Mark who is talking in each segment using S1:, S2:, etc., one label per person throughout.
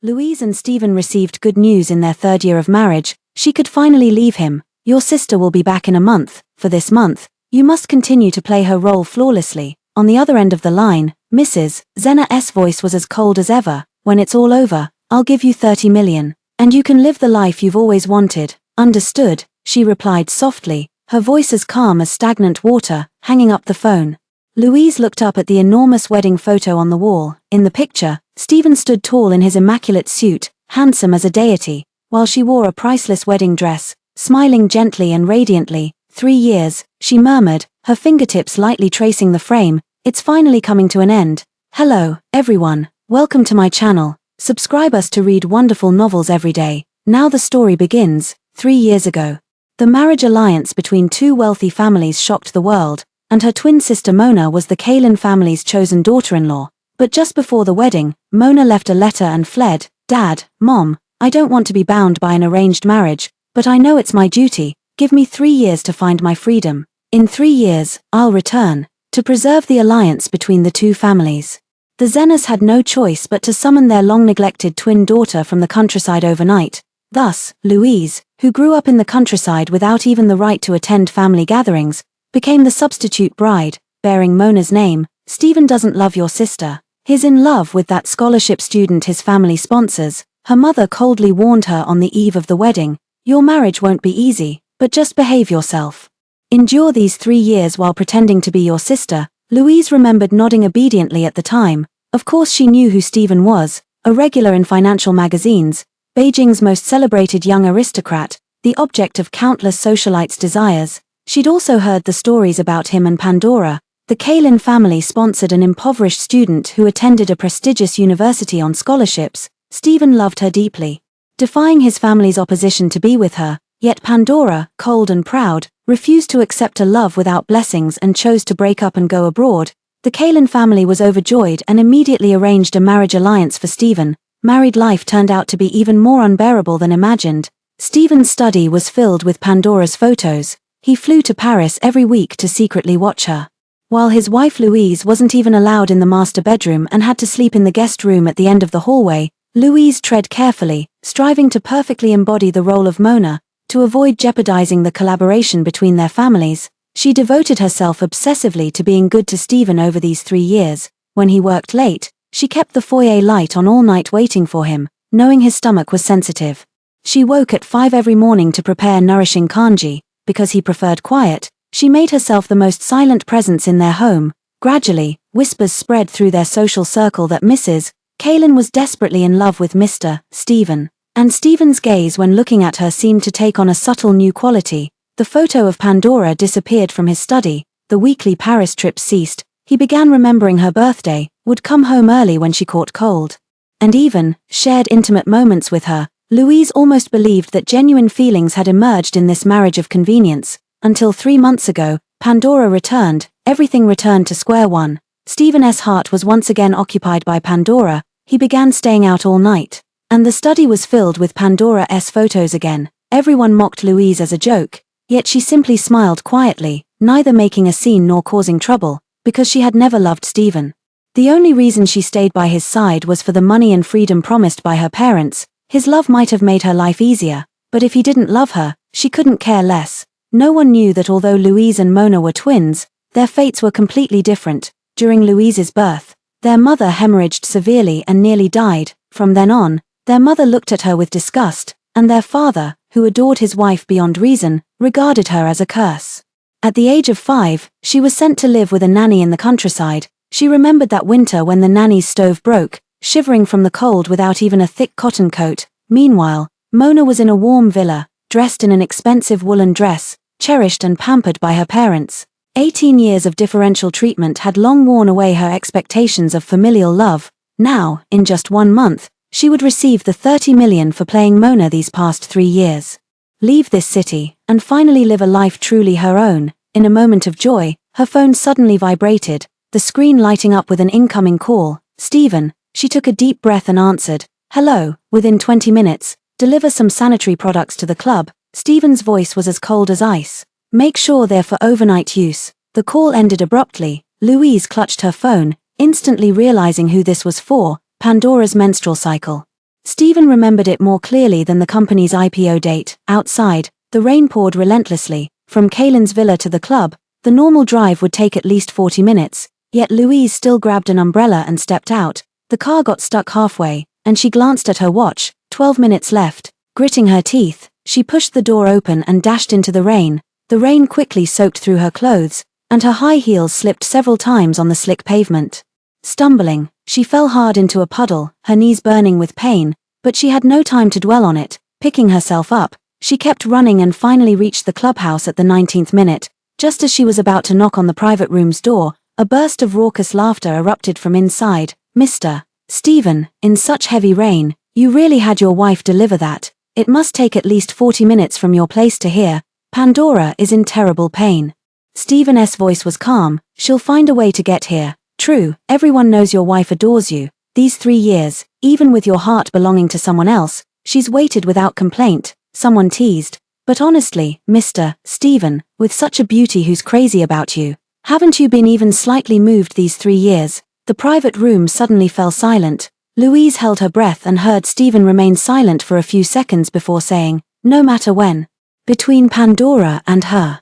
S1: Louise and Stephen received good news in their third year of marriage. She could finally leave him. Your sister will be back in a month. For this month, you must continue to play her role flawlessly. On the other end of the line, Mrs. Zena's voice was as cold as ever. When it's all over, I'll give you 30 million. And you can live the life you've always wanted. Understood, she replied softly, her voice as calm as stagnant water, hanging up the phone. Louise looked up at the enormous wedding photo on the wall. In the picture, Stephen stood tall in his immaculate suit, handsome as a deity, while she wore a priceless wedding dress, smiling gently and radiantly. 3 years, she murmured, her fingertips lightly tracing the frame. It's finally coming to an end. Hello, everyone. Welcome to my channel. Subscribe us to read wonderful novels every day. Now the story begins. 3 years ago, the marriage alliance between two wealthy families shocked the world, and her twin sister Mona was the Kalin family's chosen daughter-in-law. But just before the wedding, Mona left a letter and fled. Dad, Mom, I don't want to be bound by an arranged marriage, but I know it's my duty. Give me 3 years to find my freedom. In 3 years, I'll return, to preserve the alliance between the two families. The Zenas had no choice but to summon their long-neglected twin daughter from the countryside overnight. Thus, Louise, who grew up in the countryside without even the right to attend family gatherings, became the substitute bride, bearing Mona's name. Stephen doesn't love your sister. He's in love with that scholarship student his family sponsors. Her mother coldly warned her on the eve of the wedding. Your marriage won't be easy, but just behave yourself. Endure these 3 years while pretending to be your sister. Louise remembered nodding obediently at the time. Of course she knew who Stephen was, a regular in financial magazines, Beijing's most celebrated young aristocrat, the object of countless socialites' desires. She'd also heard the stories about him and Pandora. The Kalin family sponsored an impoverished student who attended a prestigious university on scholarships. Stephen loved her deeply, defying his family's opposition to be with her, yet Pandora, cold and proud, refused to accept a love without blessings and chose to break up and go abroad. The Kalin family was overjoyed and immediately arranged a marriage alliance for Stephen. Married life turned out to be even more unbearable than imagined. Stephen's study was filled with Pandora's photos. He flew to Paris every week to secretly watch her, while his wife Louise wasn't even allowed in the master bedroom and had to sleep in the guest room at the end of the hallway. Louise tread carefully, striving to perfectly embody the role of Mona. To avoid jeopardizing the collaboration between their families, she devoted herself obsessively to being good to Stephen over these 3 years. When he worked late, she kept the foyer light on all night waiting for him, knowing his stomach was sensitive. She woke at 5 every morning to prepare nourishing kanji. Because he preferred quiet, she made herself the most silent presence in their home. Gradually, whispers spread through their social circle that Mrs. Kalin was desperately in love with Mr. Stephen. And Stephen's gaze when looking at her seemed to take on a subtle new quality. The photo of Pandora disappeared from his study. The weekly Paris trips ceased. He began remembering her birthday, would come home early when she caught cold, and even shared intimate moments with her. Louise almost believed that genuine feelings had emerged in this marriage of convenience. Until 3 months ago, Pandora returned. Everything returned to square one. Stephen's heart was once again occupied by Pandora. He began staying out all night, and the study was filled with Pandora's photos again. Everyone mocked Louise as a joke, yet she simply smiled quietly, neither making a scene nor causing trouble, because she had never loved Stephen. The only reason she stayed by his side was for the money and freedom promised by her parents. His love might have made her life easier, but if he didn't love her, she couldn't care less. No one knew that although Louise and Mona were twins, their fates were completely different. During Louise's birth, their mother hemorrhaged severely and nearly died. From then on, their mother looked at her with disgust, and their father, who adored his wife beyond reason, regarded her as a curse. At the age of 5, she was sent to live with a nanny in the countryside. She remembered that winter when the nanny's stove broke, shivering from the cold without even a thick cotton coat. Meanwhile, Mona was in a warm villa, dressed in an expensive woolen dress, cherished and pampered by her parents. 18 years of differential treatment had long worn away her expectations of familial love. Now, in just 1 month, she would receive the 30 million for playing Mona these past 3 years. Leave this city, and finally live a life truly her own. In a moment of joy, her phone suddenly vibrated, the screen lighting up with an incoming call. Stephen. She took a deep breath and answered. Hello. Within 20 minutes, deliver some sanitary products to the club. Stephen's voice was as cold as ice. Make sure they're for overnight use. The call ended abruptly. Louise clutched her phone, instantly realizing who this was for. Pandora's menstrual cycle. Stephen remembered it more clearly than the company's IPO date. Outside, the rain poured relentlessly. From Kaylin's villa to the club, the normal drive would take at least 40 minutes, yet Louise still grabbed an umbrella and stepped out. The car got stuck halfway, and she glanced at her watch. 12 minutes left. Gritting her teeth, she pushed the door open and dashed into the rain. The rain quickly soaked through her clothes, and her high heels slipped several times on the slick pavement. Stumbling, she fell hard into a puddle, her knees burning with pain, but she had no time to dwell on it. Picking herself up, she kept running and finally reached the clubhouse at the 19th minute. Just as she was about to knock on the private room's door, a burst of raucous laughter erupted from inside. Mr. Stephen, in such heavy rain, you really had your wife deliver that. It must take at least 40 minutes from your place to here. Pandora is in terrible pain. Stephen's voice was calm. She'll find a way to get here. True, everyone knows your wife adores you. These 3 years, even with your heart belonging to someone else, she's waited without complaint, someone teased. But honestly, Mr. Stephen, with such a beauty who's crazy about you, haven't you been even slightly moved these 3 years? The private room suddenly fell silent. Louise held her breath and heard Stephen remain silent for a few seconds before saying, no matter when. Between Pandora and her.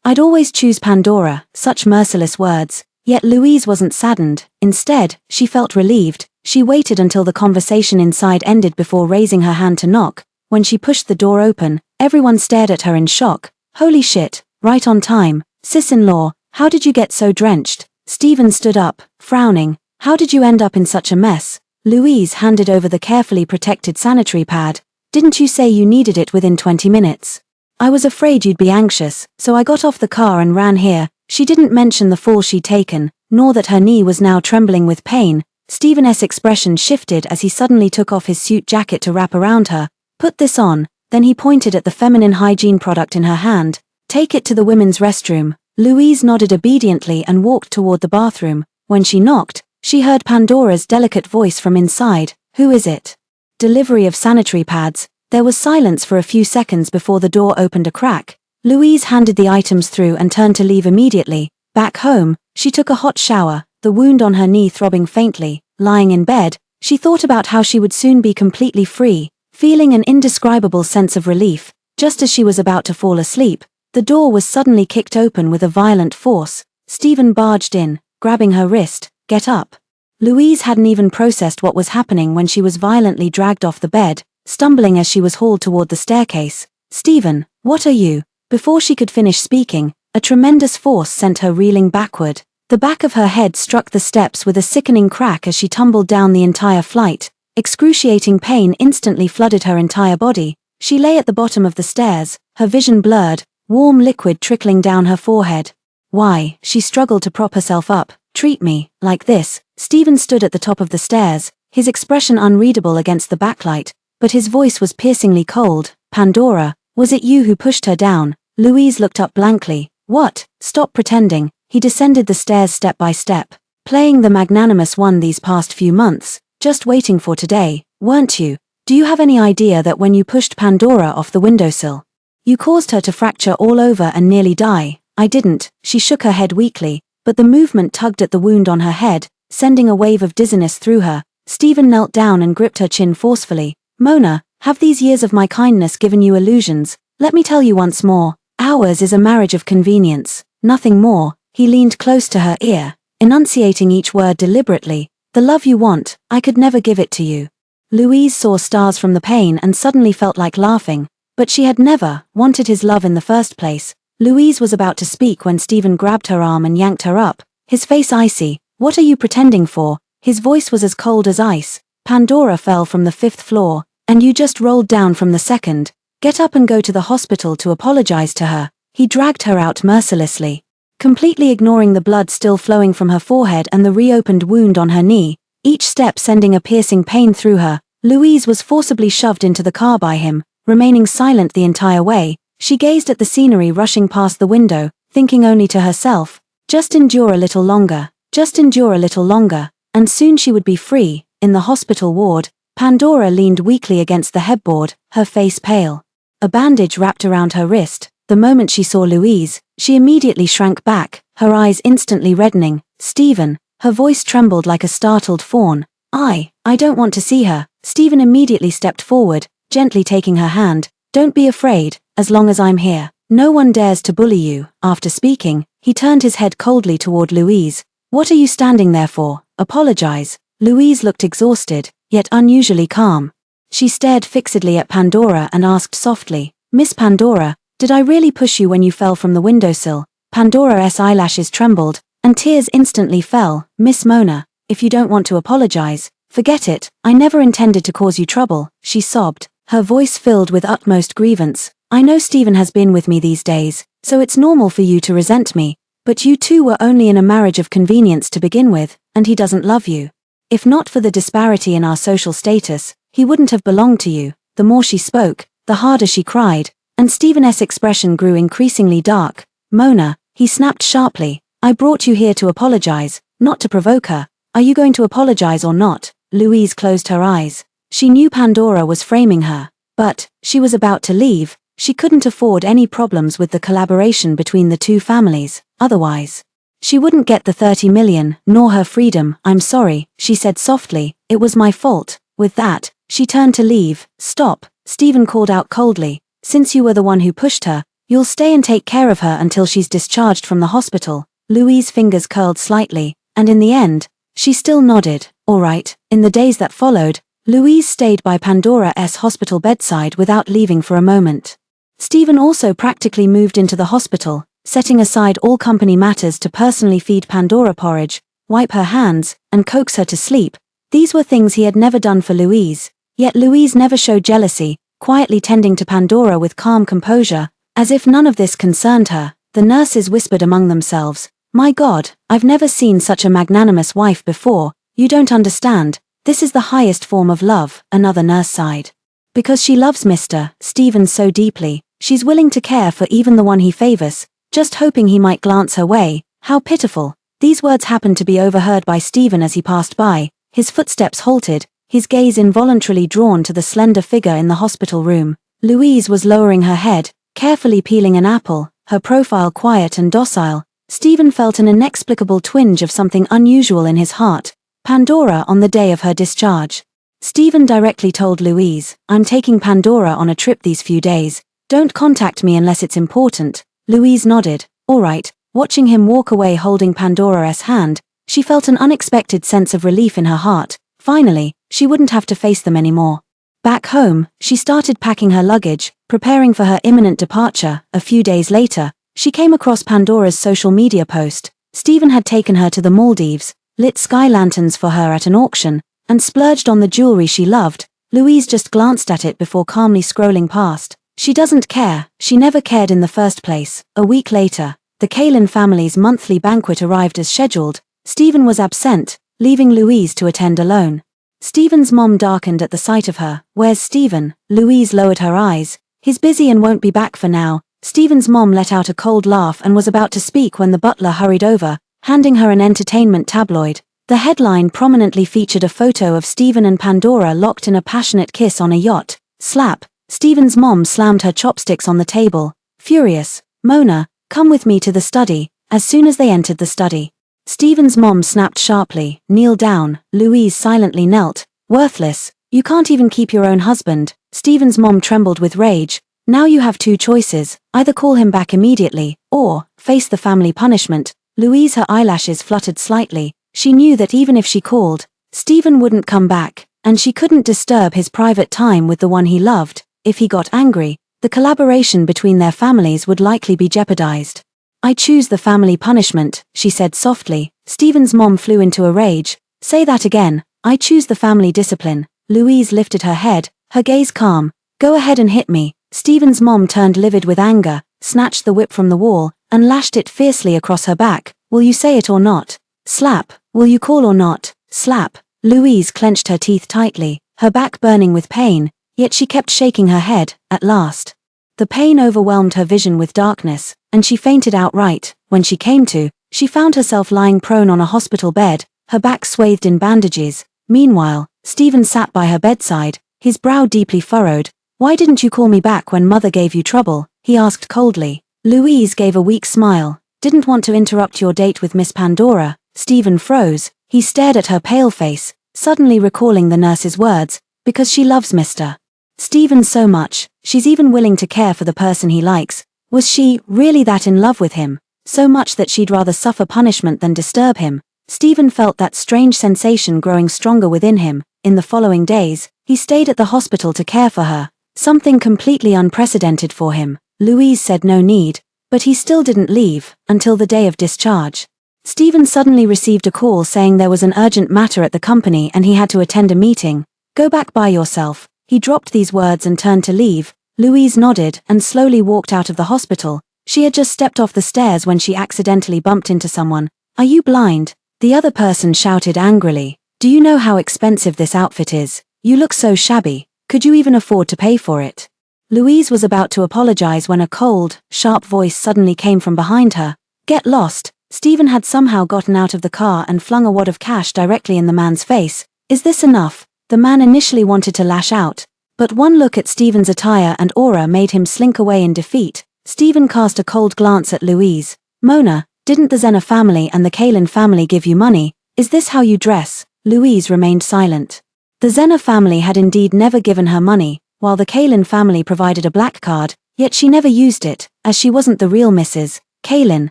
S1: I'd always choose Pandora, such merciless words. Yet Louise wasn't saddened. Instead, she felt relieved. She waited until the conversation inside ended before raising her hand to knock. When she pushed the door open, everyone stared at her in shock. Holy shit, right on time. Sis-in-law, how did you get so drenched? Stephen stood up, frowning. How did you end up in such a mess? Louise handed over the carefully protected sanitary pad. Didn't you say you needed it within 20 minutes? I was afraid you'd be anxious, so I got off the car and ran here. She didn't mention the fall she'd taken, nor that her knee was now trembling with pain. Stephen's expression shifted as he suddenly took off his suit jacket to wrap around her. Put this on, then he pointed at the feminine hygiene product in her hand. Take it to the women's restroom. Louise nodded obediently and walked toward the bathroom. When she knocked, she heard Pandora's delicate voice from inside. Who is it? Delivery of sanitary pads. There was silence for a few seconds before the door opened a crack. Louise handed the items through and turned to leave immediately. Back home, she took a hot shower, the wound on her knee throbbing faintly. Lying in bed, she thought about how she would soon be completely free, feeling an indescribable sense of relief. Just as she was about to fall asleep, the door was suddenly kicked open with a violent force. Stephen barged in, grabbing her wrist. Get up. Louise hadn't even processed what was happening when she was violently dragged off the bed, stumbling as she was hauled toward the staircase. Stephen, what are you? Before she could finish speaking, a tremendous force sent her reeling backward. The back of her head struck the steps with a sickening crack as she tumbled down the entire flight. Excruciating pain instantly flooded her entire body. She lay at the bottom of the stairs, her vision blurred, warm liquid trickling down her forehead. Why? She struggled to prop herself up. Treat me like this. Stephen stood at the top of the stairs, his expression unreadable against the backlight, but his voice was piercingly cold. Pandora, was it you who pushed her down? Louise looked up blankly. What? Stop pretending. He descended the stairs step by step, playing the magnanimous one these past few months, just waiting for today, weren't you? Do you have any idea that when you pushed Pandora off the windowsill, you caused her to fracture all over and nearly die? I didn't. She shook her head weakly, but the movement tugged at the wound on her head, sending a wave of dizziness through her. Stephen knelt down and gripped her chin forcefully. Mona, have these years of my kindness given you illusions? Let me tell you once more, ours is a marriage of convenience, nothing more. He leaned close to her ear, enunciating each word deliberately. The love you want, I could never give it to you. Louise saw stars from the pain and suddenly felt like laughing, but she had never wanted his love in the first place. Louise was about to speak when Stephen grabbed her arm and yanked her up, his face icy. What are you pretending for? His voice was as cold as ice. Pandora fell from the 5th floor, and you just rolled down from the 2nd. Get up and go to the hospital to apologize to her. He dragged her out mercilessly, completely ignoring the blood still flowing from her forehead and the reopened wound on her knee, each step sending a piercing pain through her. Louise was forcibly shoved into the car by him, remaining silent the entire way. She gazed at the scenery rushing past the window, thinking only to herself, just endure a little longer, just endure a little longer, and soon she would be free. In the hospital ward, Pandora leaned weakly against the headboard, her face pale. A bandage wrapped around her wrist. The moment she saw Louise, she immediately shrank back, her eyes instantly reddening. Stephen, her voice trembled like a startled fawn. I don't want to see her. Stephen immediately stepped forward, gently taking her hand. Don't be afraid, as long as I'm here. No one dares to bully you. After speaking, he turned his head coldly toward Louise. What are you standing there for? Apologize. Louise looked exhausted, yet unusually calm. She stared fixedly at Pandora and asked softly, Miss Pandora, did I really push you when you fell from the windowsill? Pandora's eyelashes trembled, and tears instantly fell. Miss Mona, if you don't want to apologize, forget it. I never intended to cause you trouble, she sobbed, her voice filled with utmost grievance. I know Stephen has been with me these days, so it's normal for you to resent me, but you two were only in a marriage of convenience to begin with, and he doesn't love you. If not for the disparity in our social status, he wouldn't have belonged to you. The more she spoke, the harder she cried, and Stephen's expression grew increasingly dark. Mona, he snapped sharply, I brought you here to apologize, not to provoke her. Are you going to apologize or not? Louise closed her eyes. She knew Pandora was framing her, but she was about to leave. She couldn't afford any problems with the collaboration between the two families, otherwise she wouldn't get the 30 million, nor her freedom. I'm sorry, she said softly, it was my fault. With that, she turned to leave. Stop, Stephen called out coldly. Since you were the one who pushed her, you'll stay and take care of her until she's discharged from the hospital. Louise's fingers curled slightly, and in the end, she still nodded. All right. In the days that followed, Louise stayed by Pandora's hospital bedside without leaving for a moment. Stephen also practically moved into the hospital, setting aside all company matters to personally feed Pandora porridge, wipe her hands, and coax her to sleep. These were things he had never done for Louise, yet Louise never showed jealousy, quietly tending to Pandora with calm composure, as if none of this concerned her. The nurses whispered among themselves, My God, I've never seen such a magnanimous wife before. You don't understand, this is the highest form of love, another nurse sighed. Because she loves Mr. Stephen so deeply, she's willing to care for even the one he favors, just hoping he might glance her way. How pitiful. These words happened to be overheard by Stephen as he passed by. His footsteps halted, his gaze involuntarily drawn to the slender figure in the hospital room. Louise was lowering her head, carefully peeling an apple, her profile quiet and docile. Stephen felt an inexplicable twinge of something unusual in his heart. Pandora on the day of her discharge. Stephen directly told Louise, I'm taking Pandora on a trip these few days. Don't contact me unless it's important. Louise nodded. All right. Watching him walk away holding Pandora's hand, she felt an unexpected sense of relief in her heart. Finally, she wouldn't have to face them anymore. Back home, she started packing her luggage, preparing for her imminent departure. A few days later, she came across Pandora's social media post. Stephen had taken her to the Maldives, lit sky lanterns for her at an auction, and splurged on the jewelry she loved. Louise just glanced at it before calmly scrolling past. She doesn't care. She never cared in the first place. A week later, the Kalin family's monthly banquet arrived as scheduled. Stephen was absent, leaving Louise to attend alone. Stephen's mom darkened at the sight of her. Where's Stephen? Louise lowered her eyes. He's busy and won't be back for now. Stephen's mom let out a cold laugh and was about to speak when the butler hurried over, handing her an entertainment tabloid. The headline prominently featured a photo of Stephen and Pandora locked in a passionate kiss on a yacht. Slap. Stephen's mom slammed her chopsticks on the table. Furious. Mona, come with me to the study. As soon as they entered the study, Stephen's mom snapped sharply, kneel down. Louise silently knelt. Worthless. You can't even keep your own husband. Stephen's mom trembled with rage. Now you have two choices. Either call him back immediately, or face the family punishment. Louise, her eyelashes fluttered slightly. She knew that even if she called, Stephen wouldn't come back, and she couldn't disturb his private time with the one he loved. If he got angry, the collaboration between their families would likely be jeopardized. I choose the family punishment, she said softly. Stephen's mom flew into a rage. Say that again. I choose the family discipline. Louise lifted her head, her gaze calm. Go ahead and hit me. Stephen's mom turned livid with anger, snatched the whip from the wall, and lashed it fiercely across her back. Will you say it or not? Slap. Will you call or not? Slap. Louise clenched her teeth tightly, her back burning with pain, yet she kept shaking her head. At last, the pain overwhelmed her vision with darkness, and she fainted outright. When she came to, she found herself lying prone on a hospital bed, her back swathed in bandages. Meanwhile, Stephen sat by her bedside, his brow deeply furrowed. Why didn't you call me back when mother gave you trouble? He asked coldly. Louise gave a weak smile. Didn't want to interrupt your date with Miss Pandora. Stephen froze. He stared at her pale face. suddenly recalling the nurse's words, because she loves Mr. Stephen so much, she's even willing to care for the person he likes. Was she really that in love with him? So much that she'd rather suffer punishment than disturb him? Stephen felt that strange sensation growing stronger within him. In the following days, he stayed at the hospital to care for her, something completely unprecedented for him. Louise said no need, but he still didn't leave, until the day of discharge. Stephen suddenly received a call saying there was an urgent matter at the company and he had to attend a meeting. Go back by yourself. He dropped these words and turned to leave. Louise nodded and slowly walked out of the hospital. She had just stepped off the stairs when she accidentally bumped into someone. Are you blind? The other person shouted angrily. Do you know how expensive this outfit is? You look so shabby. Could you even afford to pay for it? Louise was about to apologize when a cold, sharp voice suddenly came from behind her. Get lost. Stephen had somehow gotten out of the car and flung a wad of cash directly in the man's face. Is this enough? The man initially wanted to lash out, but one look at Stephen's attire and aura made him slink away in defeat. Stephen cast a cold glance at Louise. Mona, didn't the Zena family and the Kalin family give you money? Is this how you dress? Louise remained silent. The Zena family had indeed never given her money, while the Kalin family provided a black card, yet she never used it, as she wasn't the real Mrs. Kalin.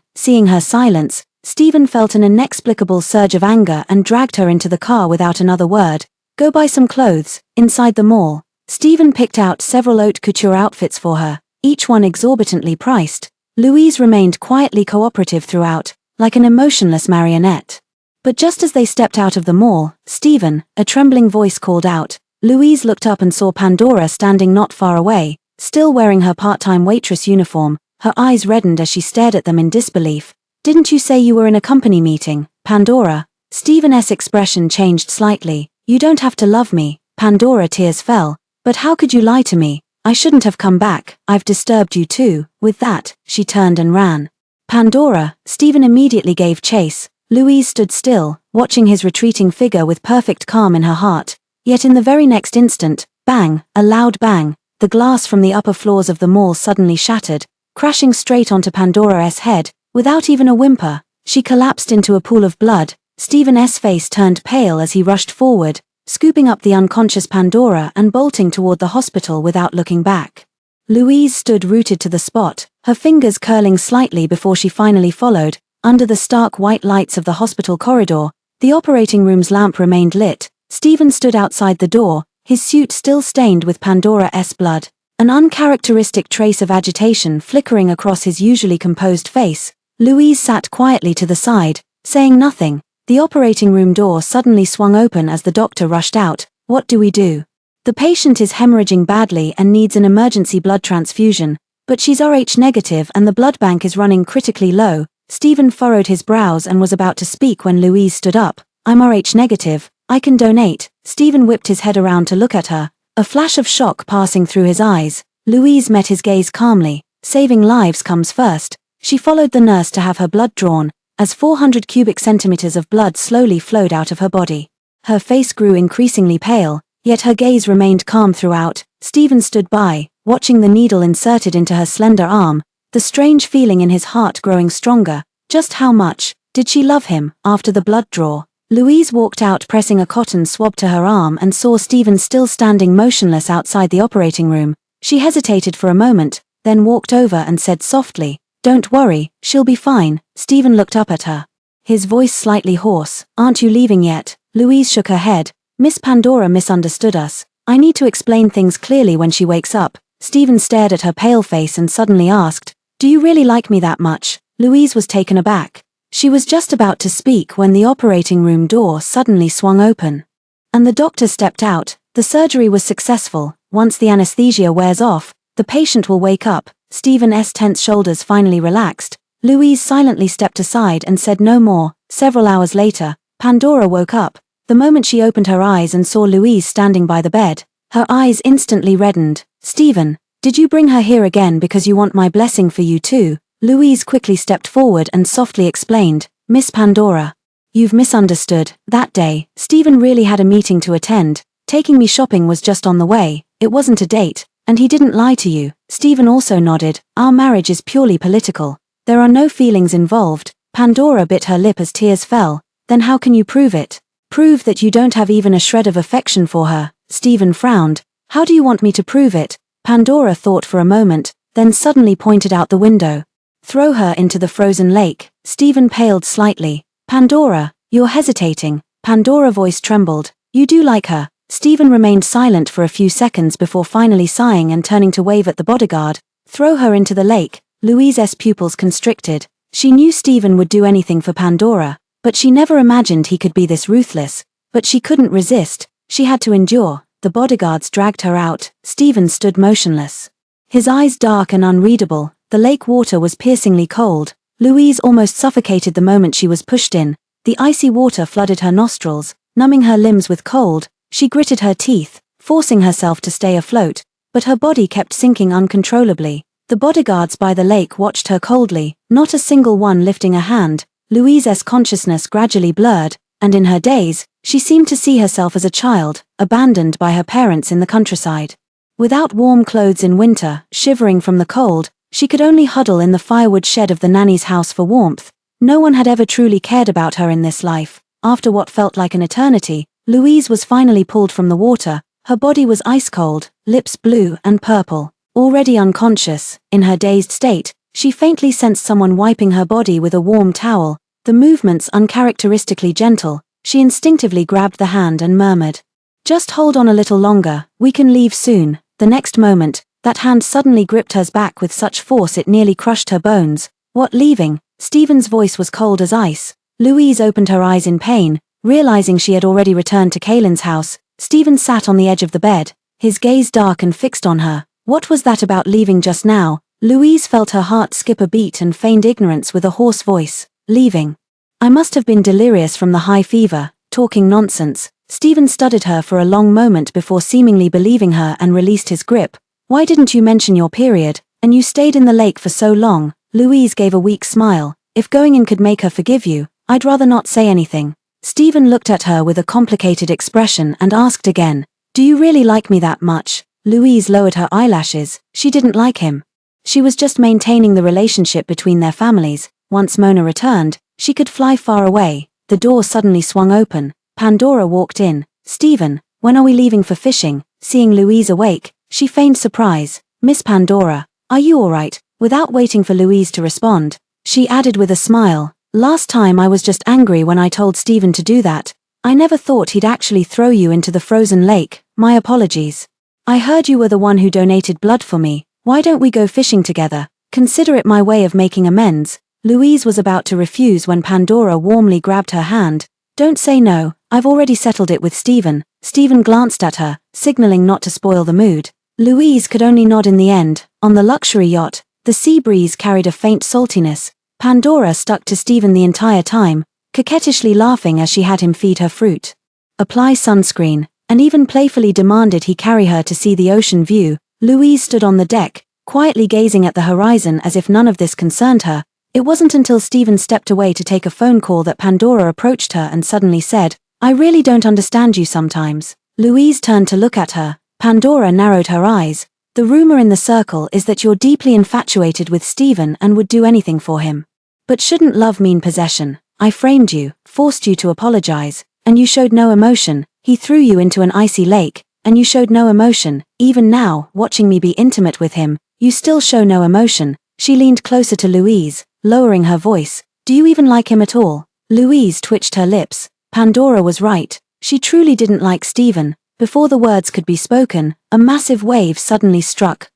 S1: Seeing her silence, Stephen felt an inexplicable surge of anger and dragged her into the car without another word. Go buy some clothes. Inside the mall, Stephen picked out several haute couture outfits for her, each one exorbitantly priced. Louise remained quietly cooperative throughout, like an emotionless marionette. But just as they stepped out of the mall, Stephen, a trembling voice called out. Louise looked up and saw Pandora standing not far away, still wearing her part-time waitress uniform. Her eyes reddened as she stared at them in disbelief. Didn't you say you were in a company meeting, Pandora? Stephen's expression changed slightly. You don't have to love me. Pandora tears fell. But how could you lie to me? I shouldn't have come back. I've disturbed you too. With that, she turned and ran. Pandora, Stephen immediately gave chase. Louise stood still, watching his retreating figure with perfect calm in her heart. Yet in the very next instant, bang, a loud bang, the glass from the upper floors of the mall suddenly shattered, crashing straight onto Pandora's head. Without even a whimper, she collapsed into a pool of blood. Stephen's face turned pale as he rushed forward, scooping up the unconscious Pandora and bolting toward the hospital without looking back. Louise stood rooted to the spot, her fingers curling slightly before she finally followed. Under the stark white lights of the hospital corridor, the operating room's lamp remained lit. Stephen stood outside the door, his suit still stained with Pandora's blood, an uncharacteristic trace of agitation flickering across his usually composed face. Louise sat quietly to the side, saying nothing. The operating room door suddenly swung open as the doctor rushed out. What do we do? The patient is hemorrhaging badly and needs an emergency blood transfusion, but she's Rh negative and the blood bank is running critically low. Stephen furrowed his brows and was about to speak when Louise stood up. I'm Rh negative. I can donate. Stephen whipped his head around to look at her, a flash of shock passing through his eyes. Louise met his gaze calmly. Saving lives comes first. She followed the nurse to have her blood drawn, as 400 cubic centimeters of blood slowly flowed out of her body. Her face grew increasingly pale, yet her gaze remained calm throughout. Stephen stood by, watching the needle inserted into her slender arm, the strange feeling in his heart growing stronger. Just how much did she love him after the blood draw? Louise walked out pressing a cotton swab to her arm and saw Stephen still standing motionless outside the operating room. She hesitated for a moment, then walked over and said softly, "Don't worry, she'll be fine." Stephen looked up at her, his voice slightly hoarse. "Aren't you leaving yet?" Louise shook her head. "Miss Pandora misunderstood us. I need to explain things clearly when she wakes up." Stephen stared at her pale face and suddenly asked, "Do you really like me that much?" Louise was taken aback. She was just about to speak when the operating room door suddenly swung open, and the doctor stepped out. The surgery was successful. Once the anesthesia wears off, the patient will wake up. Stephen's tense shoulders finally relaxed. Louise silently stepped aside and said no more. Several hours later, Pandora woke up. The moment she opened her eyes and saw Louise standing by the bed, her eyes instantly reddened. "Stephen, did you bring her here again because you want my blessing for you too?" Louise quickly stepped forward and softly explained, "Miss Pandora, you've misunderstood. That day, Stephen really had a meeting to attend. Taking me shopping was just on the way. It wasn't a date, and he didn't lie to you." Stephen also nodded. "Our marriage is purely political. There are no feelings involved." Pandora bit her lip as tears fell. "Then how can you prove it?" Prove that you don't have even a shred of affection for her. Stephen frowned. How do you want me to prove it? Pandora thought for a moment, then suddenly pointed out the window. Throw her into the frozen lake. Stephen paled slightly. Pandora, you're hesitating. Pandora's voice trembled. You do like her. Stephen remained silent for a few seconds before finally sighing and turning to wave at the bodyguard. Throw her into the lake. Louise's pupils constricted. She knew Stephen would do anything for Pandora, but she never imagined he could be this ruthless. But she couldn't resist. She had to endure. The bodyguards dragged her out. Stephen stood motionless. His eyes dark and unreadable. The lake water was piercingly cold. Louise almost suffocated the moment she was pushed in. The icy water flooded her nostrils, numbing her limbs with cold. She gritted her teeth, forcing herself to stay afloat, but her body kept sinking uncontrollably. The bodyguards by the lake watched her coldly, not a single one lifting a hand. Louise's consciousness gradually blurred, and in her daze, she seemed to see herself as a child, abandoned by her parents in the countryside. Without warm clothes in winter, shivering from the cold, she could only huddle in the firewood shed of the nanny's house for warmth. No one had ever truly cared about her in this life. After what felt like an eternity, Louise was finally pulled from the water. Her body was ice cold, lips blue and purple. Already unconscious, in her dazed state, she faintly sensed someone wiping her body with a warm towel, the movements uncharacteristically gentle. She instinctively grabbed the hand and murmured, "Just hold on a little longer, we can leave soon." The next moment, that hand suddenly gripped hers back with such force it nearly crushed her bones. "What, leaving?" Stephen's voice was cold as ice. Louise opened her eyes in pain, realizing she had already returned to Kaylin's house. Stephen sat on the edge of the bed, his gaze dark and fixed on her. What was that about leaving just now? Louise felt her heart skip a beat and feigned ignorance with a hoarse voice. "Leaving? I must have been delirious from the high fever, talking nonsense." Stephen studied her for a long moment before seemingly believing her and released his grip. "Why didn't you mention your period, and you stayed in the lake for so long?" Louise gave a weak smile. "If going in could make her forgive you, I'd rather not say anything." Stephen looked at her with a complicated expression and asked again, "Do you really like me that much?" Louise lowered her eyelashes. She didn't like him. She was just maintaining the relationship between their families. Once Mona returned, she could fly far away. The door suddenly swung open. Pandora walked in. "Stephen, when are we leaving for fishing?" Seeing Louise awake, she feigned surprise. "Miss Pandora, are you all right?" Without waiting for Louise to respond, she added with a smile, "Last time I was just angry when I told Stephen to do that. I never thought he'd actually throw you into the frozen lake. My apologies. I heard you were the one who donated blood for me. Why don't we go fishing together? Consider it my way of making amends." Louise was about to refuse when Pandora warmly grabbed her hand. "Don't say no, I've already settled it with Stephen." Stephen glanced at her, signaling not to spoil the mood. Louise could only nod in the end. On the luxury yacht, the sea breeze carried a faint saltiness. Pandora stuck to Stephen the entire time, coquettishly laughing as she had him feed her fruit, apply sunscreen, and even playfully demanded he carry her to see the ocean view. Louise stood on the deck, quietly gazing at the horizon as if none of this concerned her. It wasn't until Stephen stepped away to take a phone call that Pandora approached her and suddenly said, "I really don't understand you sometimes." Louise turned to look at her. Pandora narrowed her eyes. "The rumor in the circle is that you're deeply infatuated with Stephen and would do anything for him. But shouldn't love mean possession? I framed you, forced you to apologize, and you showed no emotion. He threw you into an icy lake, and you showed no emotion. Even now, watching me be intimate with him, you still show no emotion." She leaned closer to Louise, lowering her voice. "Do you even like him at all?" Louise twitched her lips. Pandora was right. She truly didn't like Stephen. Before the words could be spoken, a massive wave suddenly struck.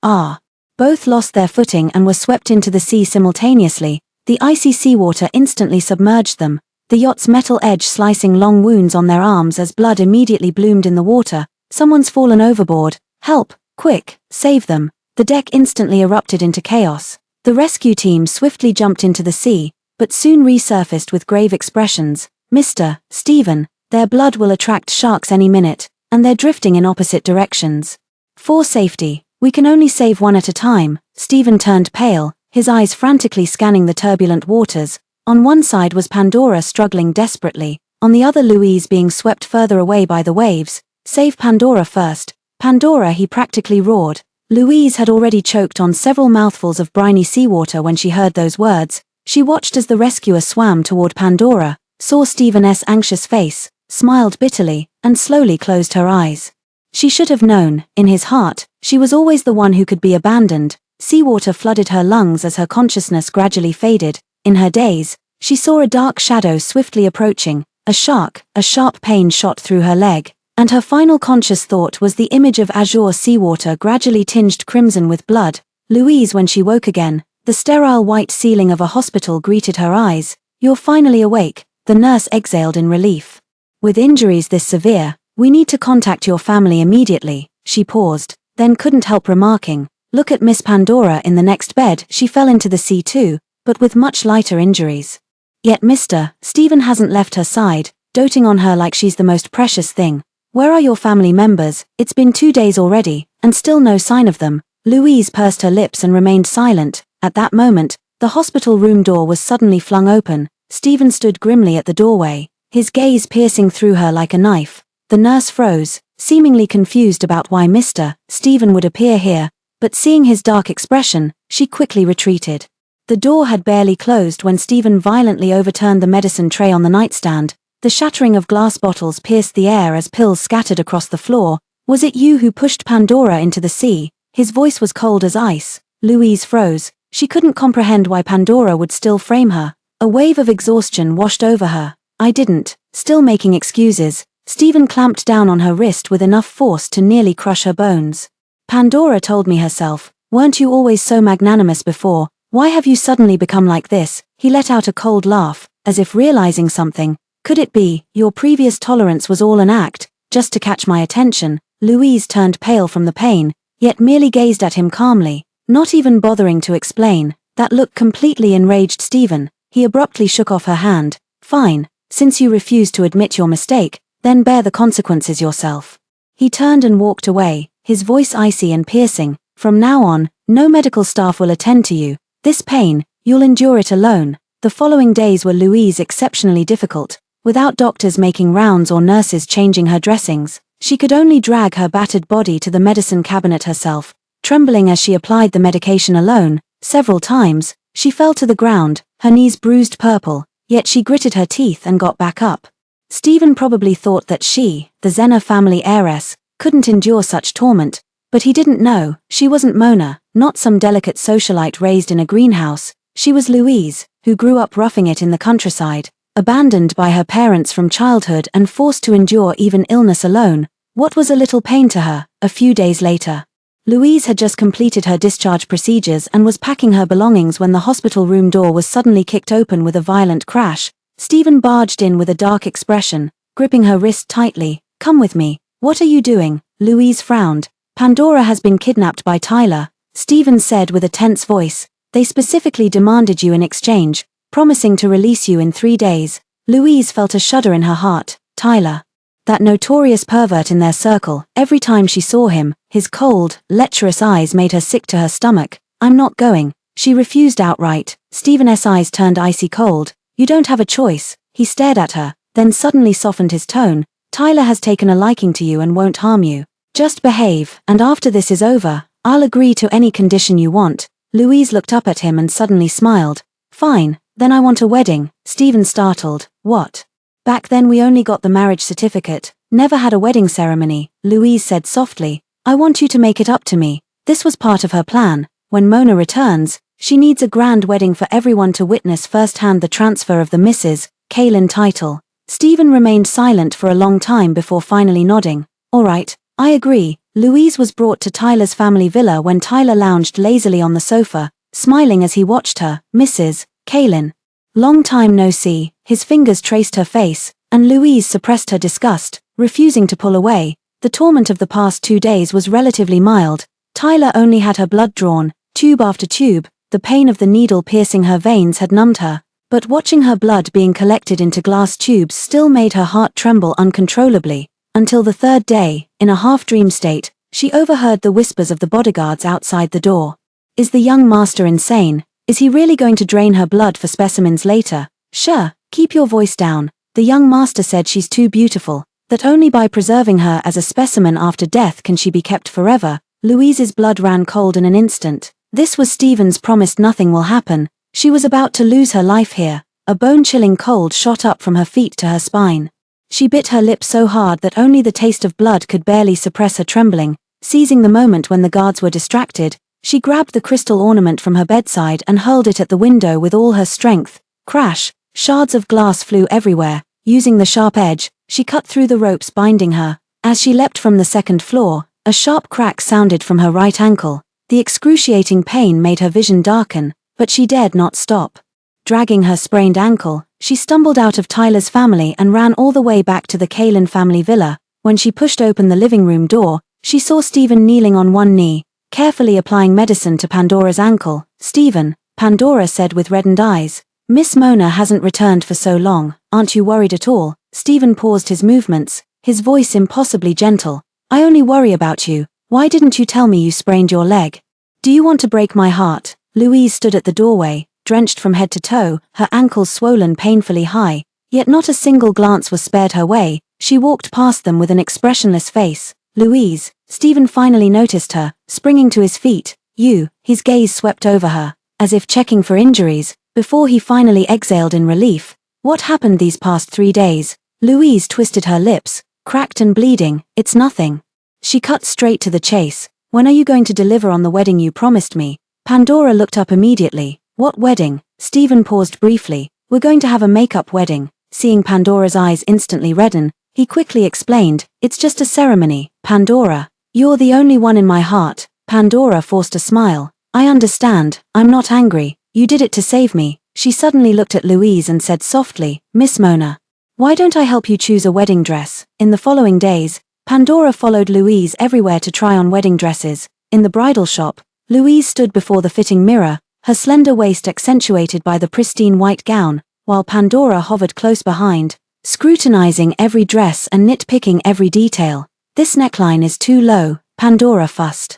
S1: Both lost their footing and were swept into the sea simultaneously. The icy seawater instantly submerged them, the yacht's metal edge slicing long wounds on their arms as blood immediately bloomed in the water. "Someone's fallen overboard. Help, quick, save them." The deck instantly erupted into chaos. The rescue team swiftly jumped into the sea, but soon resurfaced with grave expressions. "Mr. Stephen, their blood will attract sharks any minute, and they're drifting in opposite directions. For safety, we can only save one at a time." Stephen turned pale, his eyes frantically scanning the turbulent waters. On one side was Pandora struggling desperately, on the other Louise being swept further away by the waves. "Save Pandora first. Pandora," he practically roared. Louise had already choked on several mouthfuls of briny seawater when she heard those words. She watched as the rescuer swam toward Pandora, saw Stephen's anxious face, smiled bitterly, and slowly closed her eyes. She should have known, in his heart, she was always the one who could be abandoned. Seawater flooded her lungs as her consciousness gradually faded. In her daze, she saw a dark shadow swiftly approaching, a shark. A sharp pain shot through her leg, and her final conscious thought was the image of azure seawater gradually tinged crimson with blood. Louise, when she woke again, the sterile white ceiling of a hospital greeted her eyes. "You're finally awake," the nurse exhaled in relief. "With injuries this severe, we need to contact your family immediately." She paused, then couldn't help remarking, "Look at Miss Pandora in the next bed." She fell into the sea too, but with much lighter injuries. Yet Mr. Stephen hasn't left her side, doting on her like she's the most precious thing. "Where are your family members? It's been 2 days already, and still no sign of them." Louise pursed her lips and remained silent. At that moment, the hospital room door was suddenly flung open. Stephen stood grimly at the doorway, his gaze piercing through her like a knife. The nurse froze, seemingly confused about why Mr. Stephen would appear here, but seeing his dark expression, she quickly retreated. The door had barely closed when Stephen violently overturned the medicine tray on the nightstand. The shattering of glass bottles pierced the air as pills scattered across the floor. "Was it you who pushed Pandora into the sea?" His voice was cold as ice. Louise froze. She couldn't comprehend why Pandora would still frame her. A wave of exhaustion washed over her. "I didn't." Still making excuses, Stephen clamped down on her wrist with enough force to nearly crush her bones. "Pandora told me herself. Weren't you always so magnanimous before? Why have you suddenly become like this?" He let out a cold laugh, as if realizing something. "Could it be, your previous tolerance was all an act, just to catch my attention?" Louise turned pale from the pain, yet merely gazed at him calmly, not even bothering to explain. That look completely enraged Stephen. He abruptly shook off her hand. "Fine, since you refuse to admit your mistake, then bear the consequences yourself." He turned and walked away, his voice icy and piercing. "From now on, no medical staff will attend to you. This pain, you'll endure it alone." The following days were Louise exceptionally difficult. Without doctors making rounds or nurses changing her dressings, she could only drag her battered body to the medicine cabinet herself. Trembling as she applied the medication alone, several times, she fell to the ground, her knees bruised purple, yet she gritted her teeth and got back up. Stephen probably thought that she, the Zena family heiress, couldn't endure such torment, but he didn't know, she wasn't Mona, not some delicate socialite raised in a greenhouse. She was Louise, who grew up roughing it in the countryside, abandoned by her parents from childhood and forced to endure even illness alone. What was a little pain to her? A few days later, Louise had just completed her discharge procedures and was packing her belongings when the hospital room door was suddenly kicked open with a violent crash. Stephen barged in with a dark expression, gripping her wrist tightly. "Come with me." "What are you doing?" Louise frowned. "Pandora has been kidnapped by Tyler," Stephen said with a tense voice. "They specifically demanded you in exchange, promising to release you in 3 days. Louise felt a shudder in her heart. Tyler. That notorious pervert in their circle. Every time she saw him, his cold, lecherous eyes made her sick to her stomach. "I'm not going." She refused outright. Stephen's eyes turned icy cold. "You don't have a choice." He stared at her, then suddenly softened his tone. "Tyler has taken a liking to you and won't harm you. Just behave, and after this is over, I'll agree to any condition you want." Louise looked up at him and suddenly smiled. "Fine, then I want a wedding." Stephen startled. "What?" "Back then we only got the marriage certificate, never had a wedding ceremony," Louise said softly. "I want you to make it up to me." This was part of her plan. When Mona returns, she needs a grand wedding for everyone to witness firsthand the transfer of the Mrs. Kaylin title. Stephen remained silent for a long time before finally nodding. "All right, I agree." Louise was brought to Tyler's family villa when Tyler lounged lazily on the sofa, smiling as he watched her. "Mrs. Kaylin. Long time no see." His fingers traced her face, and Louise suppressed her disgust, refusing to pull away. The torment of the past 2 days was relatively mild. Tyler only had her blood drawn, tube after tube. The pain of the needle piercing her veins had numbed her, but watching her blood being collected into glass tubes still made her heart tremble uncontrollably. Until the 3rd day, in a half-dream state, she overheard the whispers of the bodyguards outside the door. "Is the young master insane? Is he really going to drain her blood for specimens later?" "Sure, keep your voice down." The young master said she's too beautiful, that only by preserving her as a specimen after death can she be kept forever. Louise's blood ran cold in an instant. This was Stephen's promised nothing will happen. She was about to lose her life here. A bone-chilling cold shot up from her feet to her spine. She bit her lip so hard that only the taste of blood could barely suppress her trembling. Seizing the moment when the guards were distracted, she grabbed the crystal ornament from her bedside and hurled it at the window with all her strength. Crash! Shards of glass flew everywhere. Using the sharp edge, she cut through the ropes binding her. As she leapt from the second floor, a sharp crack sounded from her right ankle. The excruciating pain made her vision darken, but she dared not stop. Dragging her sprained ankle, she stumbled out of Tyler's family and ran all the way back to the Kalin family villa. When she pushed open the living room door, she saw Stephen kneeling on one knee, carefully applying medicine to Pandora's ankle. "Stephen," Pandora said with reddened eyes. "Miss Mona hasn't returned for so long, aren't you worried at all?" Stephen paused his movements, his voice impossibly gentle. "I only worry about you. Why didn't you tell me you sprained your leg? Do you want to break my heart?" Louise stood at the doorway, drenched from head to toe, her ankles swollen painfully high, yet not a single glance was spared her way. She walked past them with an expressionless face. "Louise," Stephen finally noticed her, springing to his feet. "You," his gaze swept over her, as if checking for injuries, before he finally exhaled in relief. "What happened these past 3 days?" Louise twisted her lips, cracked and bleeding. "It's nothing." She cut straight to the chase. "When are you going to deliver on the wedding you promised me?" Pandora looked up immediately. "What wedding?" Stephen paused briefly. "We're going to have a make-up wedding." Seeing Pandora's eyes instantly redden, he quickly explained, "It's just a ceremony, Pandora. You're the only one in my heart." Pandora forced a smile. "I understand, I'm not angry. You did it to save me." She suddenly looked at Louise and said softly, "Miss Mona, why don't I help you choose a wedding dress?" In the following days, Pandora followed Louise everywhere to try on wedding dresses. In the bridal shop, Louise stood before the fitting mirror, her slender waist accentuated by the pristine white gown, while Pandora hovered close behind, scrutinizing every dress and nitpicking every detail. "This neckline is too low," Pandora fussed.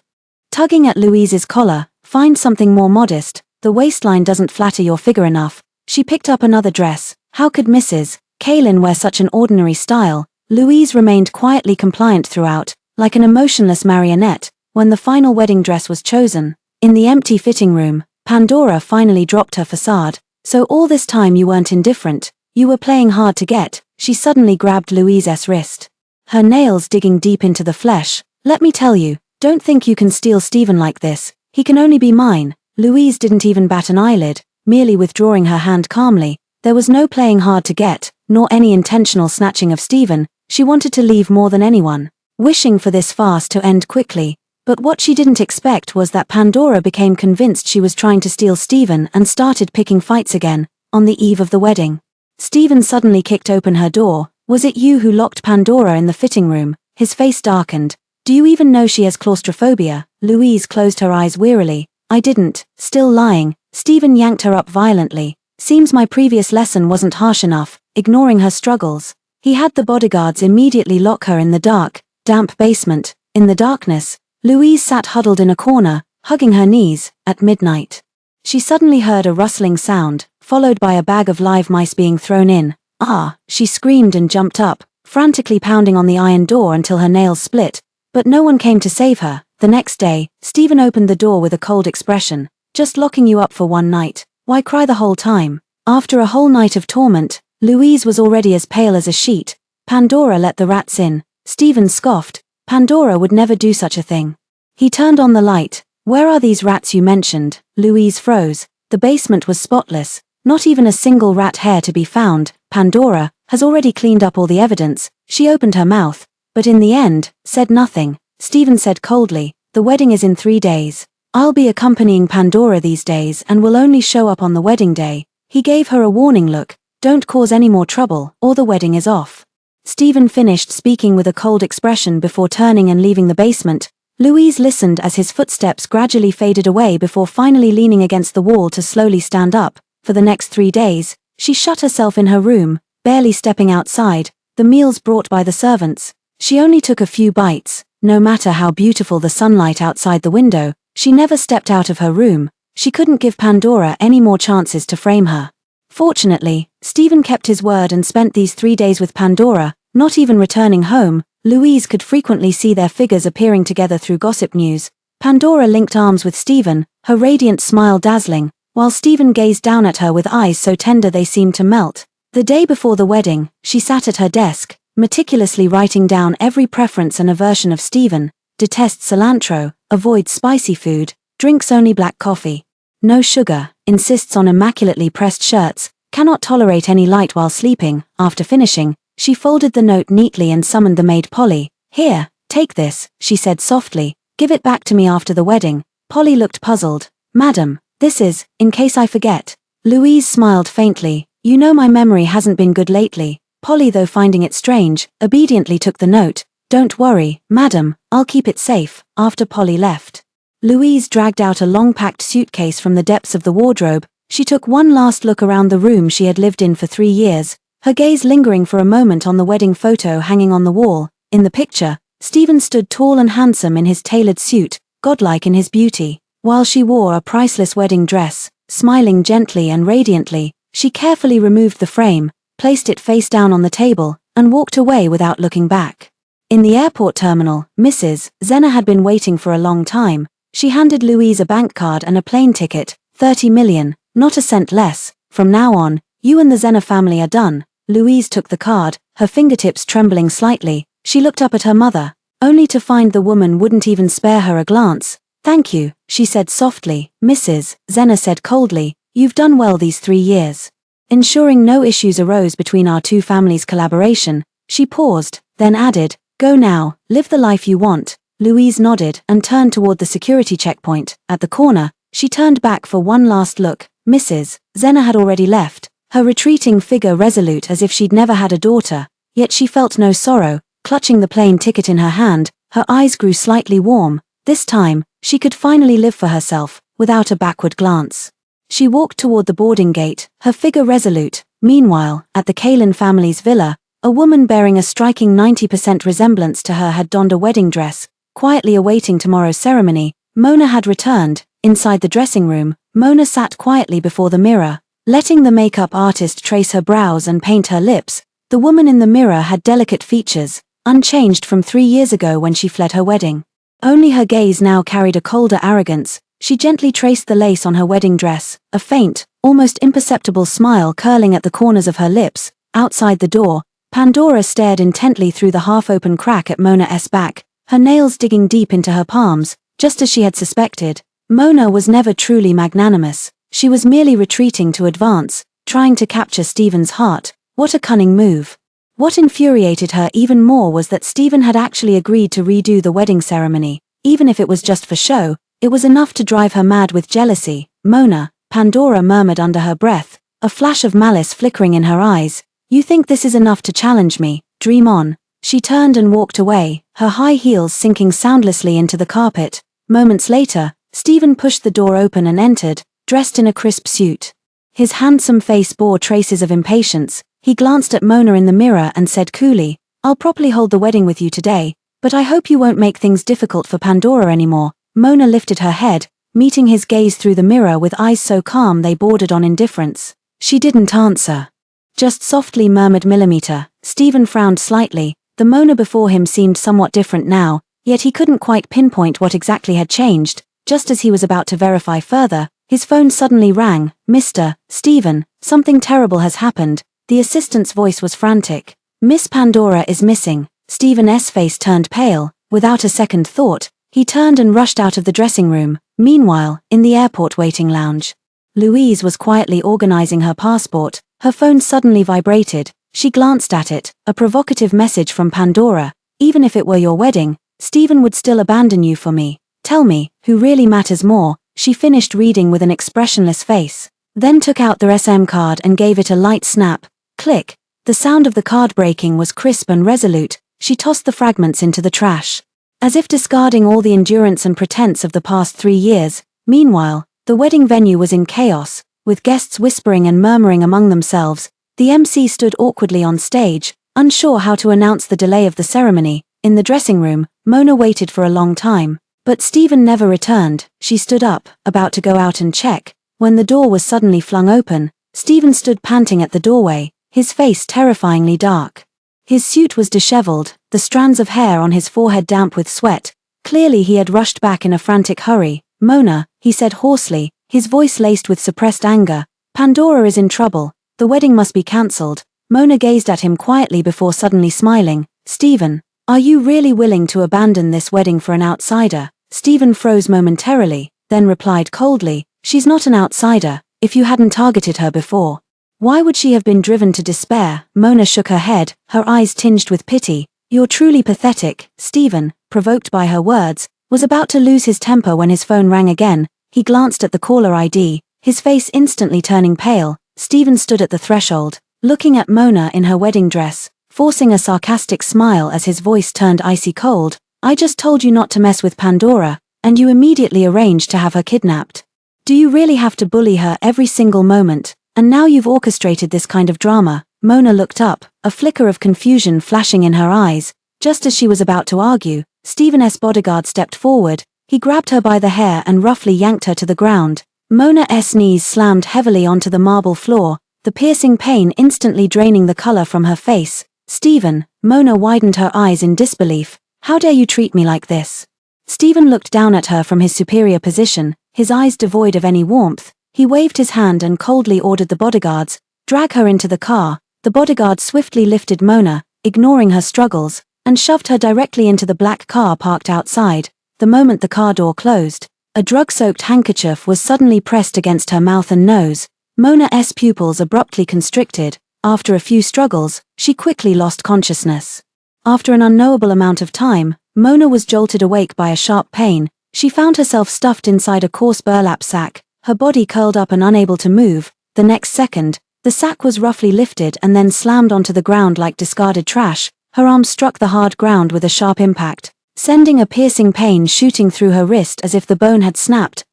S1: Tugging at Louise's collar, "Find something more modest, the waistline doesn't flatter your figure enough." She picked up another dress. How could Mrs. Kalin wear such an ordinary style? Louise remained quietly compliant throughout, like an emotionless marionette. When the final wedding dress was chosen, in the empty fitting room, Pandora finally dropped her facade. "So all this time you weren't indifferent, you were playing hard to get." She suddenly grabbed Louise's wrist, her nails digging deep into the flesh. "Let me tell you, don't think you can steal Stephen like this. He can only be mine." Louise didn't even bat an eyelid, merely withdrawing her hand calmly. There was no playing hard to get, nor any intentional snatching of Stephen. She wanted to leave more than anyone, wishing for this farce to end quickly. But what she didn't expect was that Pandora became convinced she was trying to steal Stephen and started picking fights again, on the eve of the wedding. Stephen suddenly kicked open her door. "Was it you who locked Pandora in the fitting room?" His face darkened. "Do you even know she has claustrophobia?" Louise closed her eyes wearily. "I didn't." Still lying, Stephen yanked her up violently. "Seems my previous lesson wasn't harsh enough." Ignoring her struggles, he had the bodyguards immediately lock her in the dark, damp basement. In the darkness, Louise sat huddled in a corner, hugging her knees. At midnight, she suddenly heard a rustling sound, followed by a bag of live mice being thrown in. "Ah!" She screamed and jumped up, frantically pounding on the iron door until her nails split. But no one came to save her. The next day, Stephen opened the door with a cold expression. "Just locking you up for one night. Why cry the whole time?" After a whole night of torment, Louise was already as pale as a sheet. "Pandora let the rats in." Stephen scoffed. Pandora would never do such a thing. He turned on the light. "Where are these rats you mentioned?" Louise froze. The basement was spotless, not even a single rat hair to be found. "Pandora has already cleaned up all the evidence." She opened her mouth, but in the end, said nothing. Stephen said coldly, "The wedding is in 3 days. I'll be accompanying Pandora these days and will only show up on the wedding day." He gave her a warning look. "Don't cause any more trouble, or the wedding is off." Stephen finished speaking with a cold expression before turning and leaving the basement. Louise listened as his footsteps gradually faded away before finally leaning against the wall to slowly stand up. For the next 3 days, she shut herself in her room, barely stepping outside, the meals brought by the servants. She only took a few bites. No matter how beautiful the sunlight outside the window, she never stepped out of her room. She couldn't give Pandora any more chances to frame her. Fortunately, Stephen kept his word and spent these 3 days with Pandora, not even returning home. Louise could frequently see their figures appearing together through gossip news. Pandora linked arms with Stephen, her radiant smile dazzling, while Stephen gazed down at her with eyes so tender they seemed to melt. The day before the wedding, she sat at her desk, meticulously writing down every preference and aversion of Stephen. Detests cilantro, avoids spicy food, drinks only black coffee. No sugar, insists on immaculately pressed shirts, cannot tolerate any light while sleeping. After finishing, she folded the note neatly and summoned the maid Polly. Here, take this, she said softly. Give it back to me after the wedding. Polly looked puzzled. Madam, this is, in case I forget. Louise smiled faintly. You know my memory hasn't been good lately. Polly, though finding it strange, obediently took the note. Don't worry, madam, I'll keep it safe. After Polly left, Louise dragged out a long-packed suitcase from the depths of the wardrobe. She took one last look around the room she had lived in for 3 years, her gaze lingering for a moment on the wedding photo hanging on the wall. In the picture, Stephen stood tall and handsome in his tailored suit, godlike in his beauty. While she wore a priceless wedding dress, smiling gently and radiantly, she carefully removed the frame, placed it face down on the table, and walked away without looking back. In the airport terminal, Mrs. Zena had been waiting for a long time. She handed Louise a bank card and a plane ticket, 30 million, not a cent less. From now on, you and the Zena family are done. Louise took the card, her fingertips trembling slightly. She looked up at her mother, only to find the woman wouldn't even spare her a glance. Thank you, she said softly. Mrs. Zena said coldly, you've done well these 3 years. Ensuring no issues arose between our two families' collaboration, she paused, then added, go now, live the life you want. Louise nodded and turned toward the security checkpoint. At the corner, she turned back for one last look. Mrs. Zena had already left, her retreating figure resolute as if she'd never had a daughter, yet she felt no sorrow. Clutching the plane ticket in her hand, her eyes grew slightly warm. This time, she could finally live for herself, without a backward glance. She walked toward the boarding gate, her figure resolute. Meanwhile, at the Kalin family's villa, a woman bearing a striking 90% resemblance to her had donned a wedding dress, quietly awaiting tomorrow's ceremony. Mona had returned. Inside the dressing room, Mona sat quietly before the mirror, letting the makeup artist trace her brows and paint her lips. The woman in the mirror had delicate features, unchanged from 3 years ago when she fled her wedding. Only her gaze now carried a colder arrogance. She gently traced the lace on her wedding dress, a faint, almost imperceptible smile curling at the corners of her lips. Outside the door, Pandora stared intently through the half-open crack at Mona's back, her nails digging deep into her palms. Just as she had suspected, Mona was never truly magnanimous. She was merely retreating to advance, trying to capture Stephen's heart. What a cunning move. What infuriated her even more was that Stephen had actually agreed to redo the wedding ceremony. Even if it was just for show, it was enough to drive her mad with jealousy. Mona, Pandora murmured under her breath, a flash of malice flickering in her eyes. You think this is enough to challenge me? Dream on. She turned and walked away, her high heels sinking soundlessly into the carpet. Moments later, Stephen pushed the door open and entered, dressed in a crisp suit. His handsome face bore traces of impatience. He glanced at Mona in the mirror and said coolly, I'll properly hold the wedding with you today, but I hope you won't make things difficult for Pandora anymore. Mona lifted her head, meeting his gaze through the mirror with eyes so calm they bordered on indifference. She didn't answer. Just softly murmured Millimeter. Stephen frowned slightly. The Mona before him seemed somewhat different now, yet he couldn't quite pinpoint what exactly had changed. Just as he was about to verify further, his phone suddenly rang. Mr. Stephen, something terrible has happened. The assistant's voice was frantic. Miss Pandora is missing. Stephen's face turned pale. Without a second thought, he turned and rushed out of the dressing room. Meanwhile, in the airport waiting lounge, Louise was quietly organizing her passport. Her phone suddenly vibrated. She glanced at it, a provocative message from Pandora. Even if it were your wedding, Stephen would still abandon you for me. Tell me, who really matters more? She finished reading with an expressionless face, then took out the SM card and gave it a light snap. Click. The sound of the card breaking was crisp and resolute. She tossed the fragments into the trash, as if discarding all the endurance and pretense of the past 3 years. Meanwhile, the wedding venue was in chaos, with guests whispering and murmuring among themselves. The MC stood awkwardly on stage, unsure how to announce the delay of the ceremony. In the dressing room, Mona waited for a long time, but Stephen never returned. She stood up, about to go out and check, when the door was suddenly flung open. Stephen stood panting at the doorway, his face terrifyingly dark. His suit was disheveled, the strands of hair on his forehead damp with sweat. Clearly he had rushed back in a frantic hurry. Mona, he said hoarsely, his voice laced with suppressed anger. Pandora is in trouble. The wedding must be cancelled. Mona gazed at him quietly before suddenly smiling. Stephen, are you really willing to abandon this wedding for an outsider? Stephen froze momentarily, then replied coldly, she's not an outsider. If you hadn't targeted her before, why would she have been driven to despair? Mona shook her head, her eyes tinged with pity. You're truly pathetic. Stephen, provoked by her words, was about to lose his temper when his phone rang again. He glanced at the caller ID, his face instantly turning pale. Stephen stood at the threshold, looking at Mona in her wedding dress, forcing a sarcastic smile as his voice turned icy cold. I just told you not to mess with Pandora, and you immediately arranged to have her kidnapped. Do you really have to bully her every single moment? And now you've orchestrated this kind of drama. Mona looked up, a flicker of confusion flashing in her eyes. Just as she was about to argue, Stephen's bodyguard stepped forward. He grabbed her by the hair and roughly yanked her to the ground. Mona's knees slammed heavily onto the marble floor, the piercing pain instantly draining the color from her face. Stephen, Mona widened her eyes in disbelief. How dare you treat me like this? Stephen looked down at her from his superior position, his eyes devoid of any warmth. He waved his hand and coldly ordered the bodyguards, drag her into the car. The bodyguard swiftly lifted Mona, ignoring her struggles, and shoved her directly into the black car parked outside. The moment the car door closed, a drug-soaked handkerchief was suddenly pressed against her mouth and nose. Mona's pupils abruptly constricted. After a few struggles, she quickly lost consciousness. After an unknowable amount of time, Mona was jolted awake by a sharp pain. She found herself stuffed inside a coarse burlap sack, her body curled up and unable to move. The next second, the sack was roughly lifted and then slammed onto the ground like discarded trash. Her arm struck the hard ground with a sharp impact, sending a piercing pain shooting through her wrist as if the bone had snapped.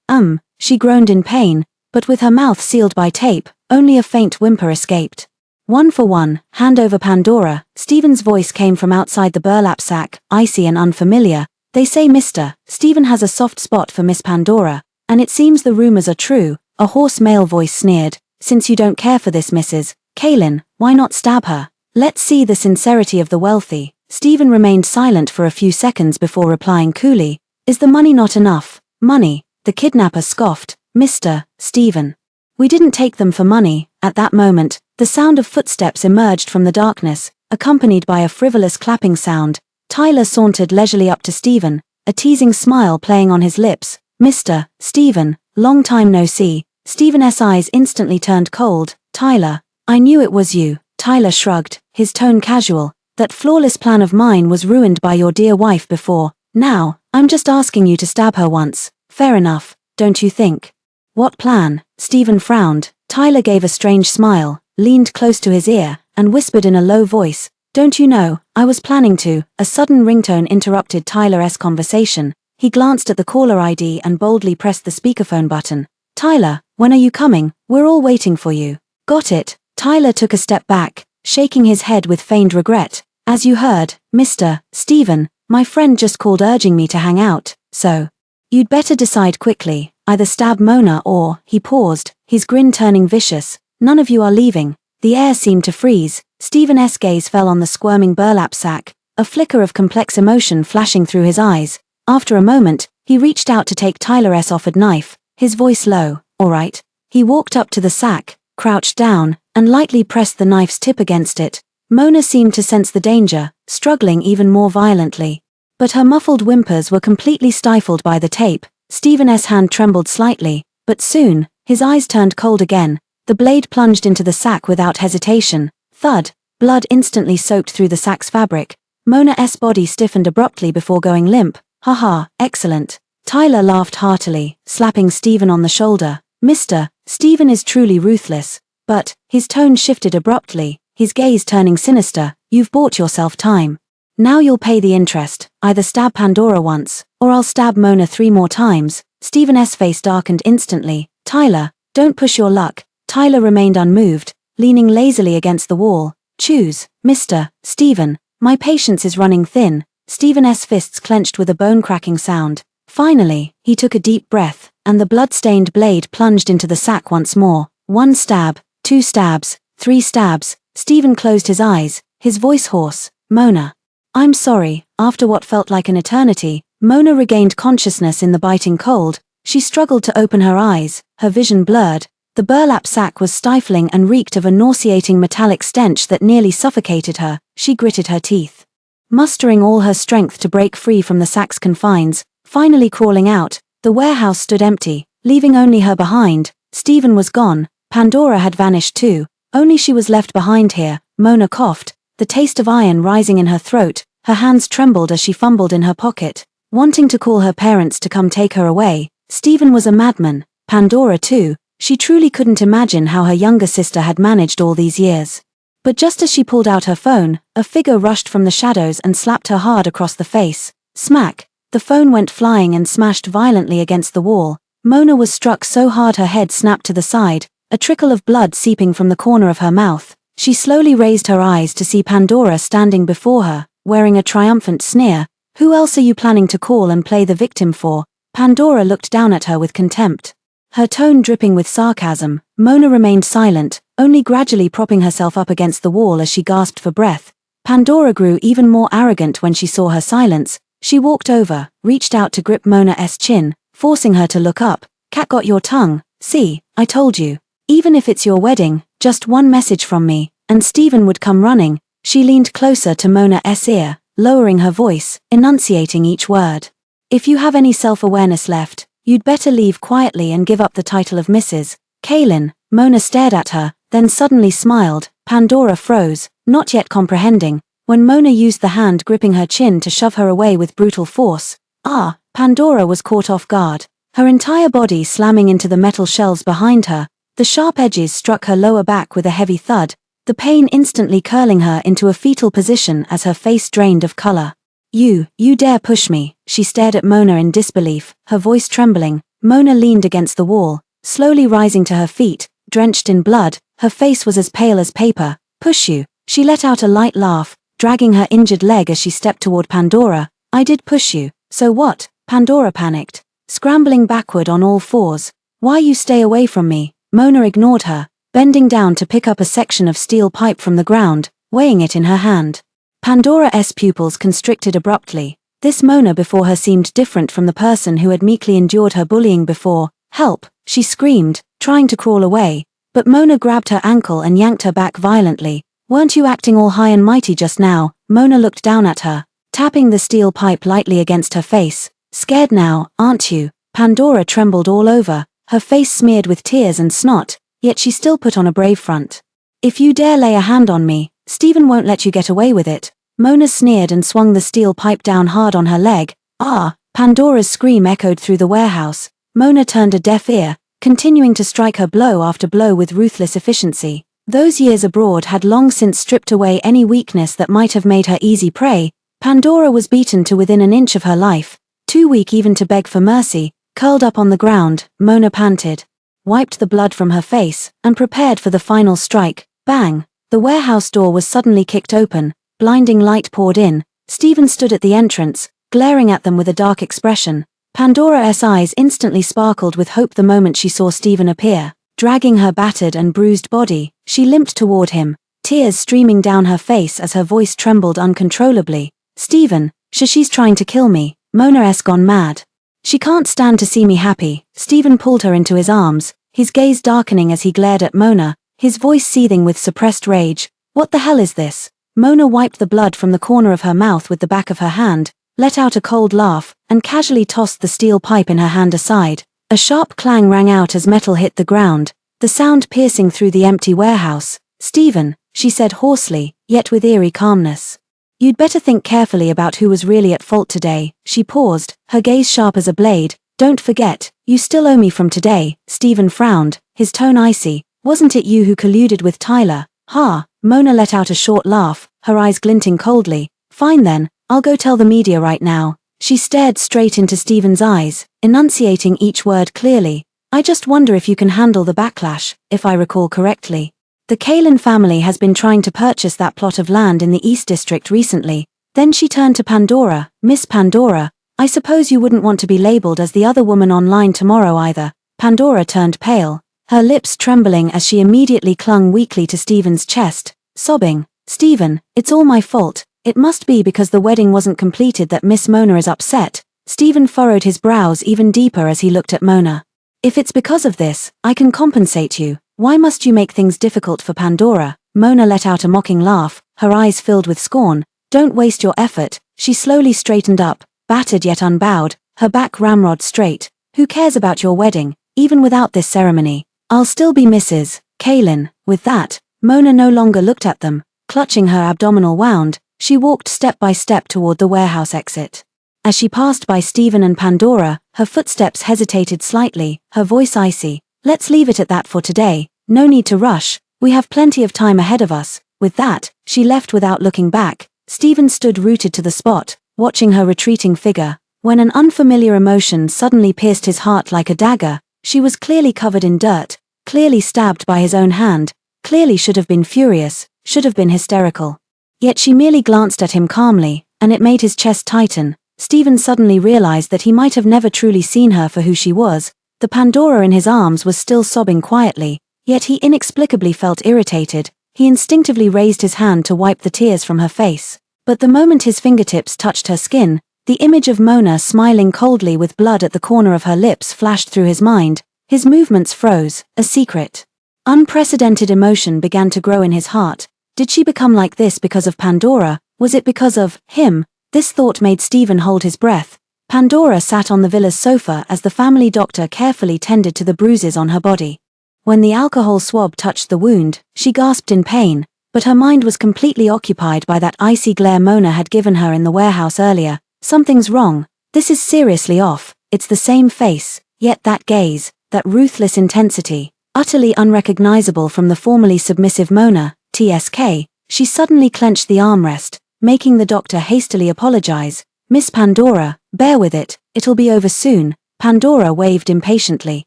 S1: She groaned in pain, but with her mouth sealed by tape, only a faint whimper escaped. One for one, hand over Pandora. Stephen's voice came from outside the burlap sack, icy and unfamiliar. They say Mr. Stephen has a soft spot for Miss Pandora, and it seems the rumors are true. A hoarse male voice sneered. Since you don't care for this Mrs. Kaelin, why not stab her? Let's see the sincerity of the wealthy. Stephen remained silent for a few seconds before replying coolly. Is the money not enough? Money? The kidnapper scoffed. Mr. Stephen, we didn't take them for money. At that moment, the sound of footsteps emerged from the darkness, accompanied by a frivolous clapping sound. Tyler sauntered leisurely up to Stephen, a teasing smile playing on his lips. Mr. Stephen, long time no see. Stephen's eyes instantly turned cold. Tyler, I knew it was you. Tyler shrugged, his tone casual. That flawless plan of mine was ruined by your dear wife before. Now, I'm just asking you to stab her once. Fair enough, don't you think? What plan? Stephen frowned. Tyler gave a strange smile, leaned close to his ear, and whispered in a low voice, don't you know, I was planning to. A sudden ringtone interrupted Tyler's conversation. He glanced at the caller ID and boldly pressed the speakerphone button. Tyler, when are you coming? We're all waiting for you. Got it. Tyler took a step back, shaking his head with feigned regret. As you heard, Mr. Stephen, my friend just called urging me to hang out, so you'd better decide quickly, either stab Mona or, he paused, his grin turning vicious. None of you are leaving. The air seemed to freeze. Stephen's gaze fell on the squirming burlap sack, a flicker of complex emotion flashing through his eyes. After a moment, he reached out to take Tyler's offered knife, his voice low. All right. He walked up to the sack, crouched down, and lightly pressed the knife's tip against it. Mona seemed to sense the danger, struggling even more violently. But her muffled whimpers were completely stifled by the tape. Stephen's hand trembled slightly, but soon, his eyes turned cold again. The blade plunged into the sack without hesitation. Thud, blood instantly soaked through the sack's fabric. Mona's body stiffened abruptly before going limp. Haha, excellent. Tyler laughed heartily, slapping Stephen on the shoulder. Mr. Stephen is truly ruthless. But, his tone shifted abruptly, his gaze turning sinister. You've bought yourself time. Now you'll pay the interest. Either stab Pandora once, or I'll stab Mona 3 more times. Stephen's face darkened instantly. Tyler, don't push your luck. Tyler remained unmoved, leaning lazily against the wall. Choose, Mr. Stephen. My patience is running thin. Stephen's fists clenched with a bone-cracking sound. Finally, he took a deep breath, and the blood-stained blade plunged into the sack once more. 1 stab, 2 stabs, 3 stabs. Stephen closed his eyes, his voice hoarse. Mona. I'm sorry. After what felt like an eternity, Mona regained consciousness in the biting cold. She struggled to open her eyes, her vision blurred. The burlap sack was stifling and reeked of a nauseating metallic stench that nearly suffocated her. She gritted her teeth, mustering all her strength to break free from the sack's confines. Finally crawling out, the warehouse stood empty, leaving only her behind. Stephen was gone, Pandora had vanished too, only she was left behind here. Mona coughed, the taste of iron rising in her throat. Her hands trembled as she fumbled in her pocket, wanting to call her parents to come take her away. Stephen was a madman, Pandora too. She truly couldn't imagine how her younger sister had managed all these years. But just as she pulled out her phone, a figure rushed from the shadows and slapped her hard across the face. Smack! The phone went flying and smashed violently against the wall. Mona was struck so hard her head snapped to the side, a trickle of blood seeping from the corner of her mouth. She slowly raised her eyes to see Pandora standing before her, wearing a triumphant sneer. "Who else are you planning to call and play the victim for?" Pandora looked down at her with contempt, her tone dripping with sarcasm. Mona remained silent, only gradually propping herself up against the wall as she gasped for breath. Pandora grew even more arrogant when she saw her silence. She walked over, reached out to grip Mona's chin, forcing her to look up. "Cat got your tongue. See, I told you. Even if it's your wedding, just one message from me, and Stephen would come running." She leaned closer to Mona's ear, lowering her voice, enunciating each word. "If you have any self-awareness left, you'd better leave quietly and give up the title of Mrs. Kaylin." Mona stared at her, then suddenly smiled. Pandora froze, not yet comprehending, when Mona used the hand gripping her chin to shove her away with brutal force. "Ah!" Pandora was caught off guard, her entire body slamming into the metal shelves behind her. The sharp edges struck her lower back with a heavy thud, the pain instantly curling her into a fetal position as her face drained of color. You dare push me?" She stared at Mona in disbelief, her voice trembling. Mona leaned against the wall, slowly rising to her feet, drenched in blood. Her face was as pale as paper. "Push you?" She let out a light laugh, dragging her injured leg as she stepped toward Pandora. "I did push you, so what?" Pandora panicked, scrambling backward on all fours. "Why you stay away from me?" Mona ignored her, bending down to pick up a section of steel pipe from the ground, weighing it in her hand. Pandora's pupils constricted abruptly. This Mona before her seemed different from the person who had meekly endured her bullying before. "Help!" she screamed, trying to crawl away, but Mona grabbed her ankle and yanked her back violently. "Weren't you acting all high and mighty just now?" Mona looked down at her, tapping the steel pipe lightly against her face. "Scared now, aren't you?" Pandora trembled all over, her face smeared with tears and snot, yet she still put on a brave front. "If you dare lay a hand on me, Stephen won't let you get away with it." Mona sneered and swung the steel pipe down hard on her leg. "Ah!" Pandora's scream echoed through the warehouse. Mona turned a deaf ear, continuing to strike her blow after blow with ruthless efficiency. Those years abroad had long since stripped away any weakness that might have made her easy prey. Pandora was beaten to within an inch of her life, too weak even to beg for mercy. Curled up on the ground, Mona panted, wiped the blood from her face, and prepared for the final strike. Bang! The warehouse door was suddenly kicked open, blinding light poured in. Stephen stood at the entrance, glaring at them with a dark expression. Pandora's eyes instantly sparkled with hope the moment she saw Stephen appear. Dragging her battered and bruised body, she limped toward him, tears streaming down her face as her voice trembled uncontrollably. "Stephen, she's trying to kill me. Mona's gone mad. She can't stand to see me happy." Stephen pulled her into his arms, his gaze darkening as he glared at Mona, his voice seething with suppressed rage. "What the hell is this?" Mona wiped the blood from the corner of her mouth with the back of her hand, let out a cold laugh, and casually tossed the steel pipe in her hand aside. A sharp clang rang out as metal hit the ground, the sound piercing through the empty warehouse. "Stephen," she said hoarsely, yet with eerie calmness, "you'd better think carefully about who was really at fault today." She paused, her gaze sharp as a blade. "Don't forget, you still owe me from today." Stephen frowned, his tone icy. "Wasn't it you who colluded with Tyler?" "Ha!" Mona let out a short laugh, her eyes glinting coldly. "Fine then, I'll go tell the media right now." She stared straight into Stephen's eyes, enunciating each word clearly. "I just wonder if you can handle the backlash. If I recall correctly, the Kaylin family has been trying to purchase that plot of land in the East District recently." Then she turned to Pandora. "Miss Pandora, I suppose you wouldn't want to be labeled as the other woman online tomorrow either." Pandora turned pale, her lips trembling as she immediately clung weakly to Stephen's chest, sobbing. "Stephen, it's all my fault. It must be because the wedding wasn't completed that Miss Mona is upset." Stephen furrowed his brows even deeper as he looked at Mona. If it's because of this, I can compensate you. Why must you make things difficult for Pandora? Mona let out a mocking laugh, her eyes filled with scorn. Don't waste your effort. She slowly straightened up, battered yet unbowed, her back ramrod straight. Who cares about your wedding? Even without this ceremony, I'll still be Mrs. Kaelin. With that, Mona no longer looked at them. Clutching her abdominal wound, she walked step by step toward the warehouse exit. As she passed by Stephen and Pandora, her footsteps hesitated slightly, her voice icy. Let's leave it at that for today. No need to rush. We have plenty of time ahead of us. With that, she left without looking back. Stephen stood rooted to the spot, watching her retreating figure. When an unfamiliar emotion suddenly pierced his heart like a dagger, she was clearly covered in dirt, clearly stabbed by his own hand, clearly should have been furious, should have been hysterical. Yet she merely glanced at him calmly, and it made his chest tighten. Stephen suddenly realized that he might have never truly seen her for who she was. The Pandora in his arms was still sobbing quietly, yet he inexplicably felt irritated. He instinctively raised his hand to wipe the tears from her face. But the moment his fingertips touched her skin, the image of Mona smiling coldly with blood at the corner of her lips flashed through his mind. His movements froze. A secret, unprecedented emotion began to grow in his heart. Did she become like this because of Pandora? Was it because of him? This thought made Stephen hold his breath. Pandora sat on the villa's sofa as the family doctor carefully tended to the bruises on her body. When the alcohol swab touched the wound, she gasped in pain, but her mind was completely occupied by that icy glare Mona had given her in the warehouse earlier. Something's wrong. This is seriously off. It's the same face, yet that gaze, that ruthless intensity, utterly unrecognizable from the formerly submissive Mona, TSK. She suddenly clenched the armrest, making the doctor hastily apologize. Miss Pandora, bear with it, it'll be over soon. Pandora waved impatiently,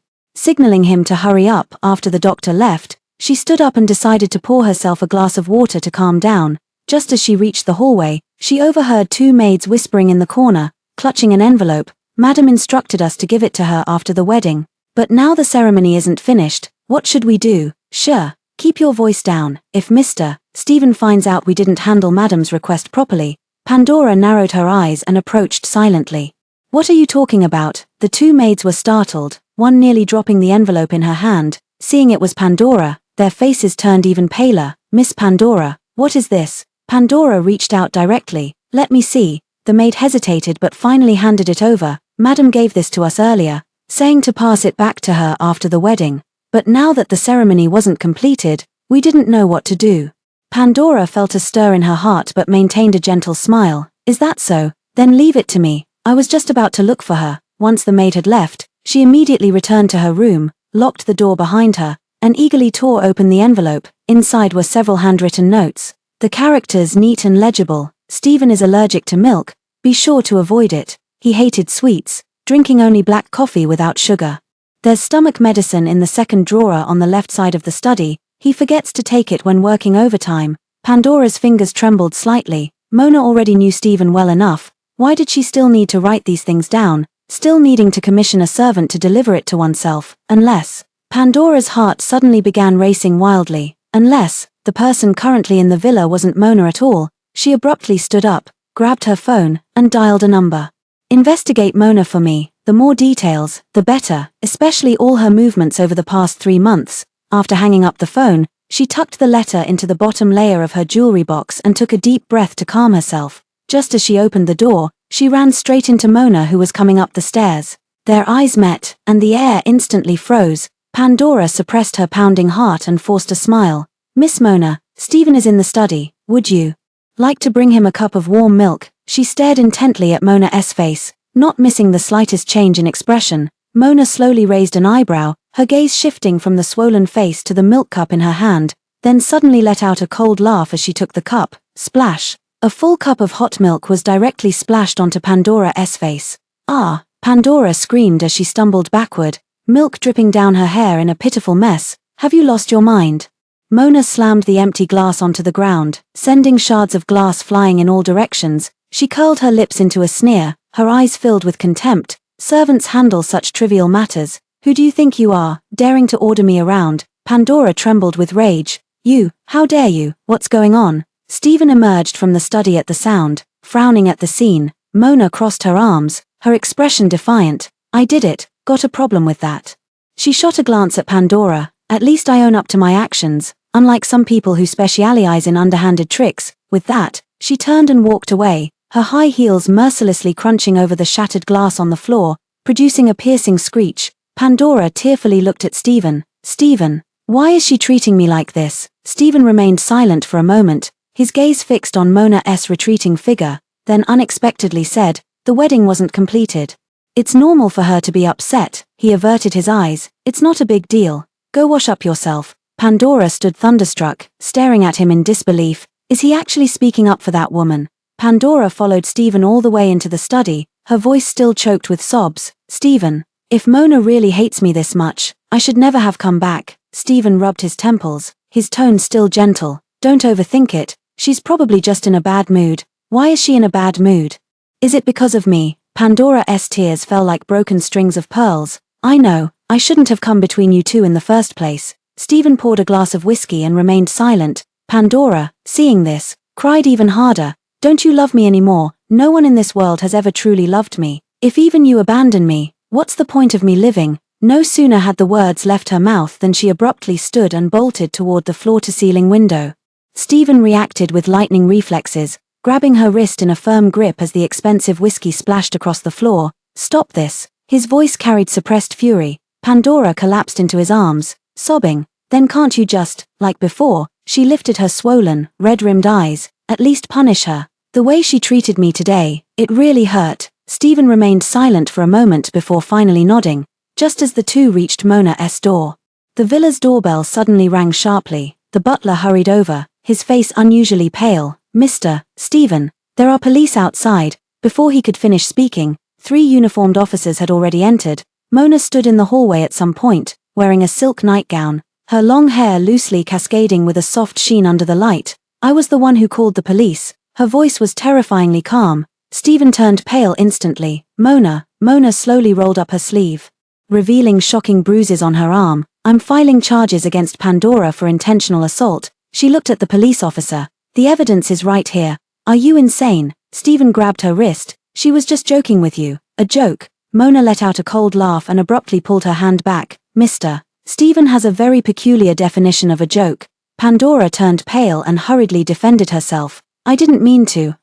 S1: signaling him to hurry up. After the doctor left, she stood up and decided to pour herself a glass of water to calm down. Just as she reached the hallway, she overheard two maids whispering in the corner, clutching an envelope. Madam instructed us to give it to her after the wedding. But now the ceremony isn't finished. What should we do? Sure, keep your voice down. If Mr. Stephen finds out we didn't handle Madam's request properly. Pandora narrowed her eyes and approached silently. What are you talking about? The two maids were startled, one nearly dropping the envelope in her hand. Seeing it was Pandora, their faces turned even paler. Miss Pandora, what is this? Pandora reached out directly. Let me see. The maid hesitated but finally handed it over. Madam gave this to us earlier, saying to pass it back to her after the wedding. But now that the ceremony wasn't completed, we didn't know what to do. Pandora felt a stir in her heart but maintained a gentle smile. Is that so? Then leave it to me. I was just about to look for her. Once the maid had left, she immediately returned to her room, locked the door behind her, and eagerly tore open the envelope. Inside were several handwritten notes. The characters neat and legible. Stephen is allergic to milk. Be sure to avoid it. He hated sweets, drinking only black coffee without sugar. There's stomach medicine in the second drawer on the left side of the study. He forgets to take it when working overtime. Pandora's fingers trembled slightly. Mona already knew Stephen well enough. Why did she still need to write these things down? Still needing to commission a servant to deliver it to oneself? Unless... Pandora's heart suddenly began racing wildly. Unless the person currently in the villa wasn't Mona at all. She abruptly stood up, grabbed her phone, and dialed a number. Investigate Mona for me. The more details, the better, especially all her movements over the past 3 months. After hanging up the phone, she tucked the letter into the bottom layer of her jewelry box and took a deep breath to calm herself. Just as she opened the door, she ran straight into Mona, who was coming up the stairs. Their eyes met, and the air instantly froze. Pandora suppressed her pounding heart and forced a smile. Miss Mona, Stephen is in the study. Would you like to bring him a cup of warm milk? She stared intently at Mona's face, not missing the slightest change in expression. Mona slowly raised an eyebrow, her gaze shifting from the swollen face to the milk cup in her hand, then suddenly let out a cold laugh as she took the cup. Splash! A full cup of hot milk was directly splashed onto Pandora's face. Ah! Pandora screamed as she stumbled backward, milk dripping down her hair in a pitiful mess. Have you lost your mind? Mona slammed the empty glass onto the ground, sending shards of glass flying in all directions. She curled her lips into a sneer, her eyes filled with contempt. Servants handle such trivial matters. Who do you think you are, daring to order me around? Pandora trembled with rage. You, how dare you? What's going on? Stephen emerged from the study at the sound, frowning at the scene. Mona crossed her arms, her expression defiant. I did it. Got a problem with that? She shot a glance at Pandora. At least I own up to my actions, unlike some people who specialize in underhanded tricks. With that, she turned and walked away, her high heels mercilessly crunching over the shattered glass on the floor, producing a piercing screech. Pandora tearfully looked at Steven. Steven, why is she treating me like this? Steven remained silent for a moment, his gaze fixed on Mona's retreating figure, then unexpectedly said, the wedding wasn't completed. It's normal for her to be upset. He averted his eyes. It's not a big deal. Go wash up yourself. Pandora stood thunderstruck, staring at him in disbelief. Is he actually speaking up for that woman? Pandora followed Steven all the way into the study, her voice still choked with sobs. Steven, if Mona really hates me this much, I should never have come back. Steven rubbed his temples, his tone still gentle. Don't overthink it. She's probably just in a bad mood. Why is she in a bad mood? Is it because of me? Pandora's tears fell like broken strings of pearls. I know, I shouldn't have come between you two in the first place. Steven poured a glass of whiskey and remained silent. Pandora, seeing this, cried even harder. Don't you love me anymore? No one in this world has ever truly loved me. If even you abandon me, what's the point of me living? No sooner had the words left her mouth than she abruptly stood and bolted toward the floor-to-ceiling window. Steven reacted with lightning reflexes, grabbing her wrist in a firm grip as the expensive whiskey splashed across the floor. Stop this. His voice carried suppressed fury. Pandora collapsed into his arms, sobbing. Then can't you just, like before? She lifted her swollen, red-rimmed eyes. At least punish her. The way she treated me today, it really hurt. Steven remained silent for a moment before finally nodding, just as the two reached Mona's door. The villa's doorbell suddenly rang sharply. The butler hurried over, his face unusually pale. Mr. Steven, there are police outside. Before he could finish speaking, 3 uniformed officers had already entered. Mona stood in the hallway at some point, wearing a silk nightgown, her long hair loosely cascading with a soft sheen under the light. I was the one who called the police. Her voice was terrifyingly calm. Steven turned pale instantly. Mona slowly rolled up her sleeve, revealing shocking bruises on her arm. I'm filing charges against Pandora for intentional assault. She looked at the police officer. The evidence is right here. Are you insane? Steven grabbed her wrist. She was just joking with you. A joke. Mona let out a cold laugh and abruptly pulled her hand back. Mr. Steven has a very peculiar definition of a joke. Pandora turned pale and hurriedly defended herself. I didn't mean to.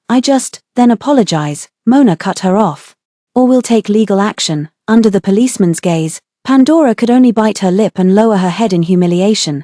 S1: Then apologize. Mona cut her off. Or we'll take legal action. Under the policeman's gaze, Pandora could only bite her lip and lower her head in humiliation.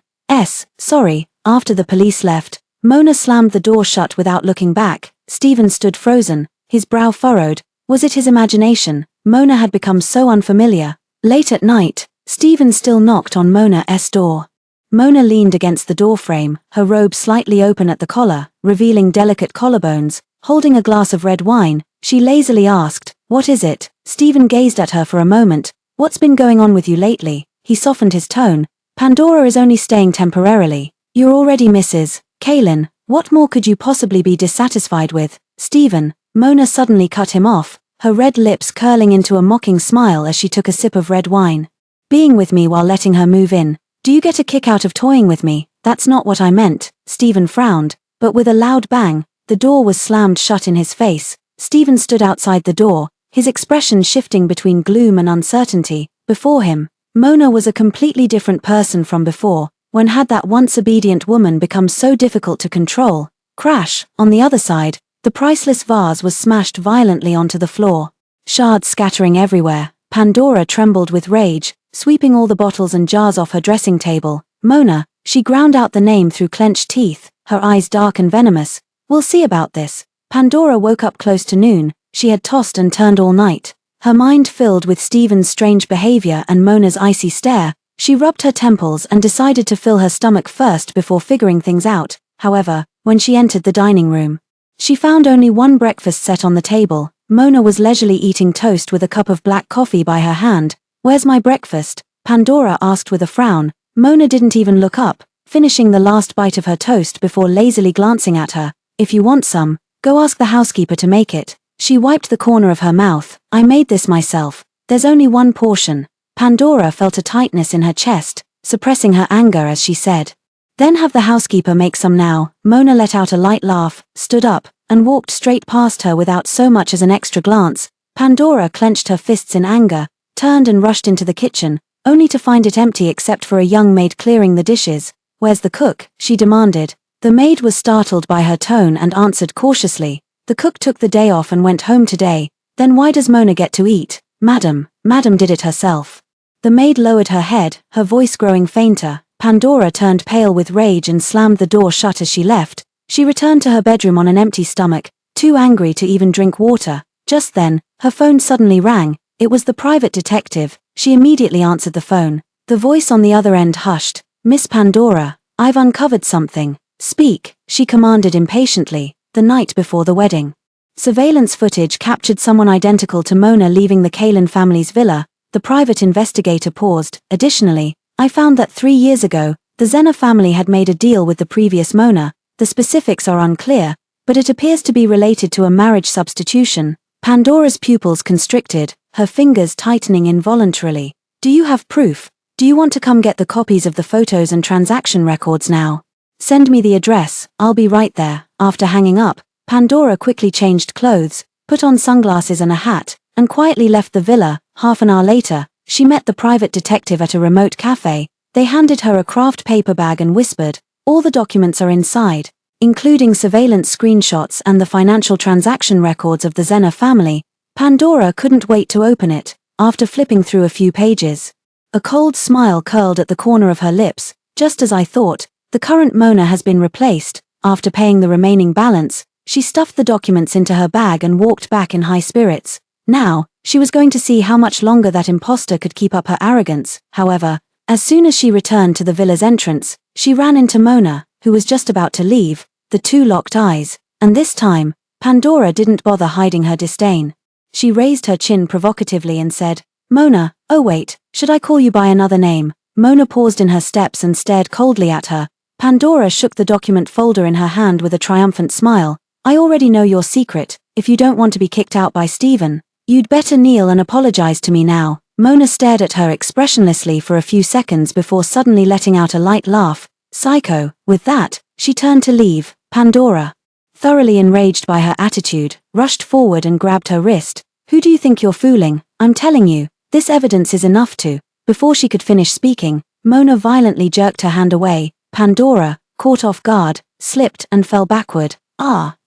S1: Sorry. After the police left, Mona slammed the door shut without looking back. Steven stood frozen, his brow furrowed. Was it his imagination? Mona had become so unfamiliar. Late at night, Steven still knocked on Mona's door. Mona leaned against the doorframe, her robe slightly open at the collar, revealing delicate collarbones. Holding a glass of red wine, she lazily asked, "What is it?" Steven gazed at her for a moment. "What's been going on with you lately?" He softened his tone. "Pandora is only staying temporarily. You're already Mrs. Kaelin. What more could you possibly be dissatisfied with?" Steven, Mona suddenly cut him off, her red lips curling into a mocking smile as she took a sip of red wine. "Being with me while letting her move in. Do you get a kick out of toying with me?" "That's not what I meant." Steven frowned, but with a loud bang, the door was slammed shut in his face. Steven stood outside the door, his expression shifting between gloom and uncertainty. Before him, Mona was a completely different person from before. When had that once obedient woman become so difficult to control? Crash! On the other side, the priceless vase was smashed violently onto the floor, shards scattering everywhere. Pandora trembled with rage, sweeping all the bottles and jars off her dressing table. "Mona," she ground out the name through clenched teeth, her eyes dark and venomous. "We'll see about this." Pandora woke up close to noon. She had tossed and turned all night, her mind filled with Steven's strange behavior and Mona's icy stare. She rubbed her temples and decided to fill her stomach first before figuring things out. However, when she entered the dining room, she found only one breakfast set on the table. Mona was leisurely eating toast with a cup of black coffee by her hand. "Where's my breakfast?" Pandora asked with a frown. Mona didn't even look up, finishing the last bite of her toast before lazily glancing at her. "If you want some, go ask the housekeeper to make it." She wiped the corner of her mouth. "I made this myself. There's only one portion." Pandora felt a tightness in her chest, suppressing her anger as she said, "Then have the housekeeper make some now." Mona let out a light laugh, stood up, and walked straight past her without so much as an extra glance. Pandora clenched her fists in anger, turned and rushed into the kitchen, only to find it empty except for a young maid clearing the dishes. "Where's the cook?" she demanded. The maid was startled by her tone and answered cautiously, "The cook took the day off and went home today." "Then why does Mona get to eat?" Madam did it herself." The maid lowered her head, her voice growing fainter. Pandora turned pale with rage and slammed the door shut as she left. She returned to her bedroom on an empty stomach, too angry to even drink water. Just then, her phone suddenly rang. It was the private detective. She immediately answered the phone. The voice on the other end hushed. "Miss Pandora, I've uncovered something." "Speak," she commanded impatiently. The night before the wedding, surveillance footage captured someone identical to Mona leaving the Kalin family's villa. The private investigator paused. "Additionally, I found that 3 years ago, the Zena family had made a deal with the previous Mona. The specifics are unclear, but it appears to be related to a marriage substitution." Pandora's pupils constricted, her fingers tightening involuntarily. "Do you have proof? Do you want to come get the copies of the photos and transaction records now? Send me the address, I'll be right there." After hanging up, Pandora quickly changed clothes, put on sunglasses and a hat, and quietly left the villa. Half an hour later, she met the private detective at a remote cafe. They handed her a craft paper bag and whispered, "All the documents are inside, including surveillance screenshots and the financial transaction records of the Zena family." Pandora couldn't wait to open it. After flipping through a few pages, a cold smile curled at the corner of her lips. "Just as I thought, the current Mona has been replaced." After paying the remaining balance, she stuffed the documents into her bag and walked back in high spirits. Now, she was going to see how much longer that imposter could keep up her arrogance. However, as soon as she returned to the villa's entrance, she ran into Mona, who was just about to leave. The two locked eyes, and this time, Pandora didn't bother hiding her disdain. She raised her chin provocatively and said, "Mona, oh wait, should I call you by another name?" Mona paused in her steps and stared coldly at her. Pandora shook the document folder in her hand with a triumphant smile. "I already know your secret. If you don't want to be kicked out by Steven, you'd better kneel and apologize to me now." Mona stared at her expressionlessly for a few seconds before suddenly letting out a light laugh. "Psycho." With that, she turned to leave. Pandora, thoroughly enraged by her attitude, rushed forward and grabbed her wrist. "Who do you think you're fooling? I'm telling you, this evidence is enough to..." Before she could finish speaking, Mona violently jerked her hand away. Pandora, caught off guard, slipped and fell backward.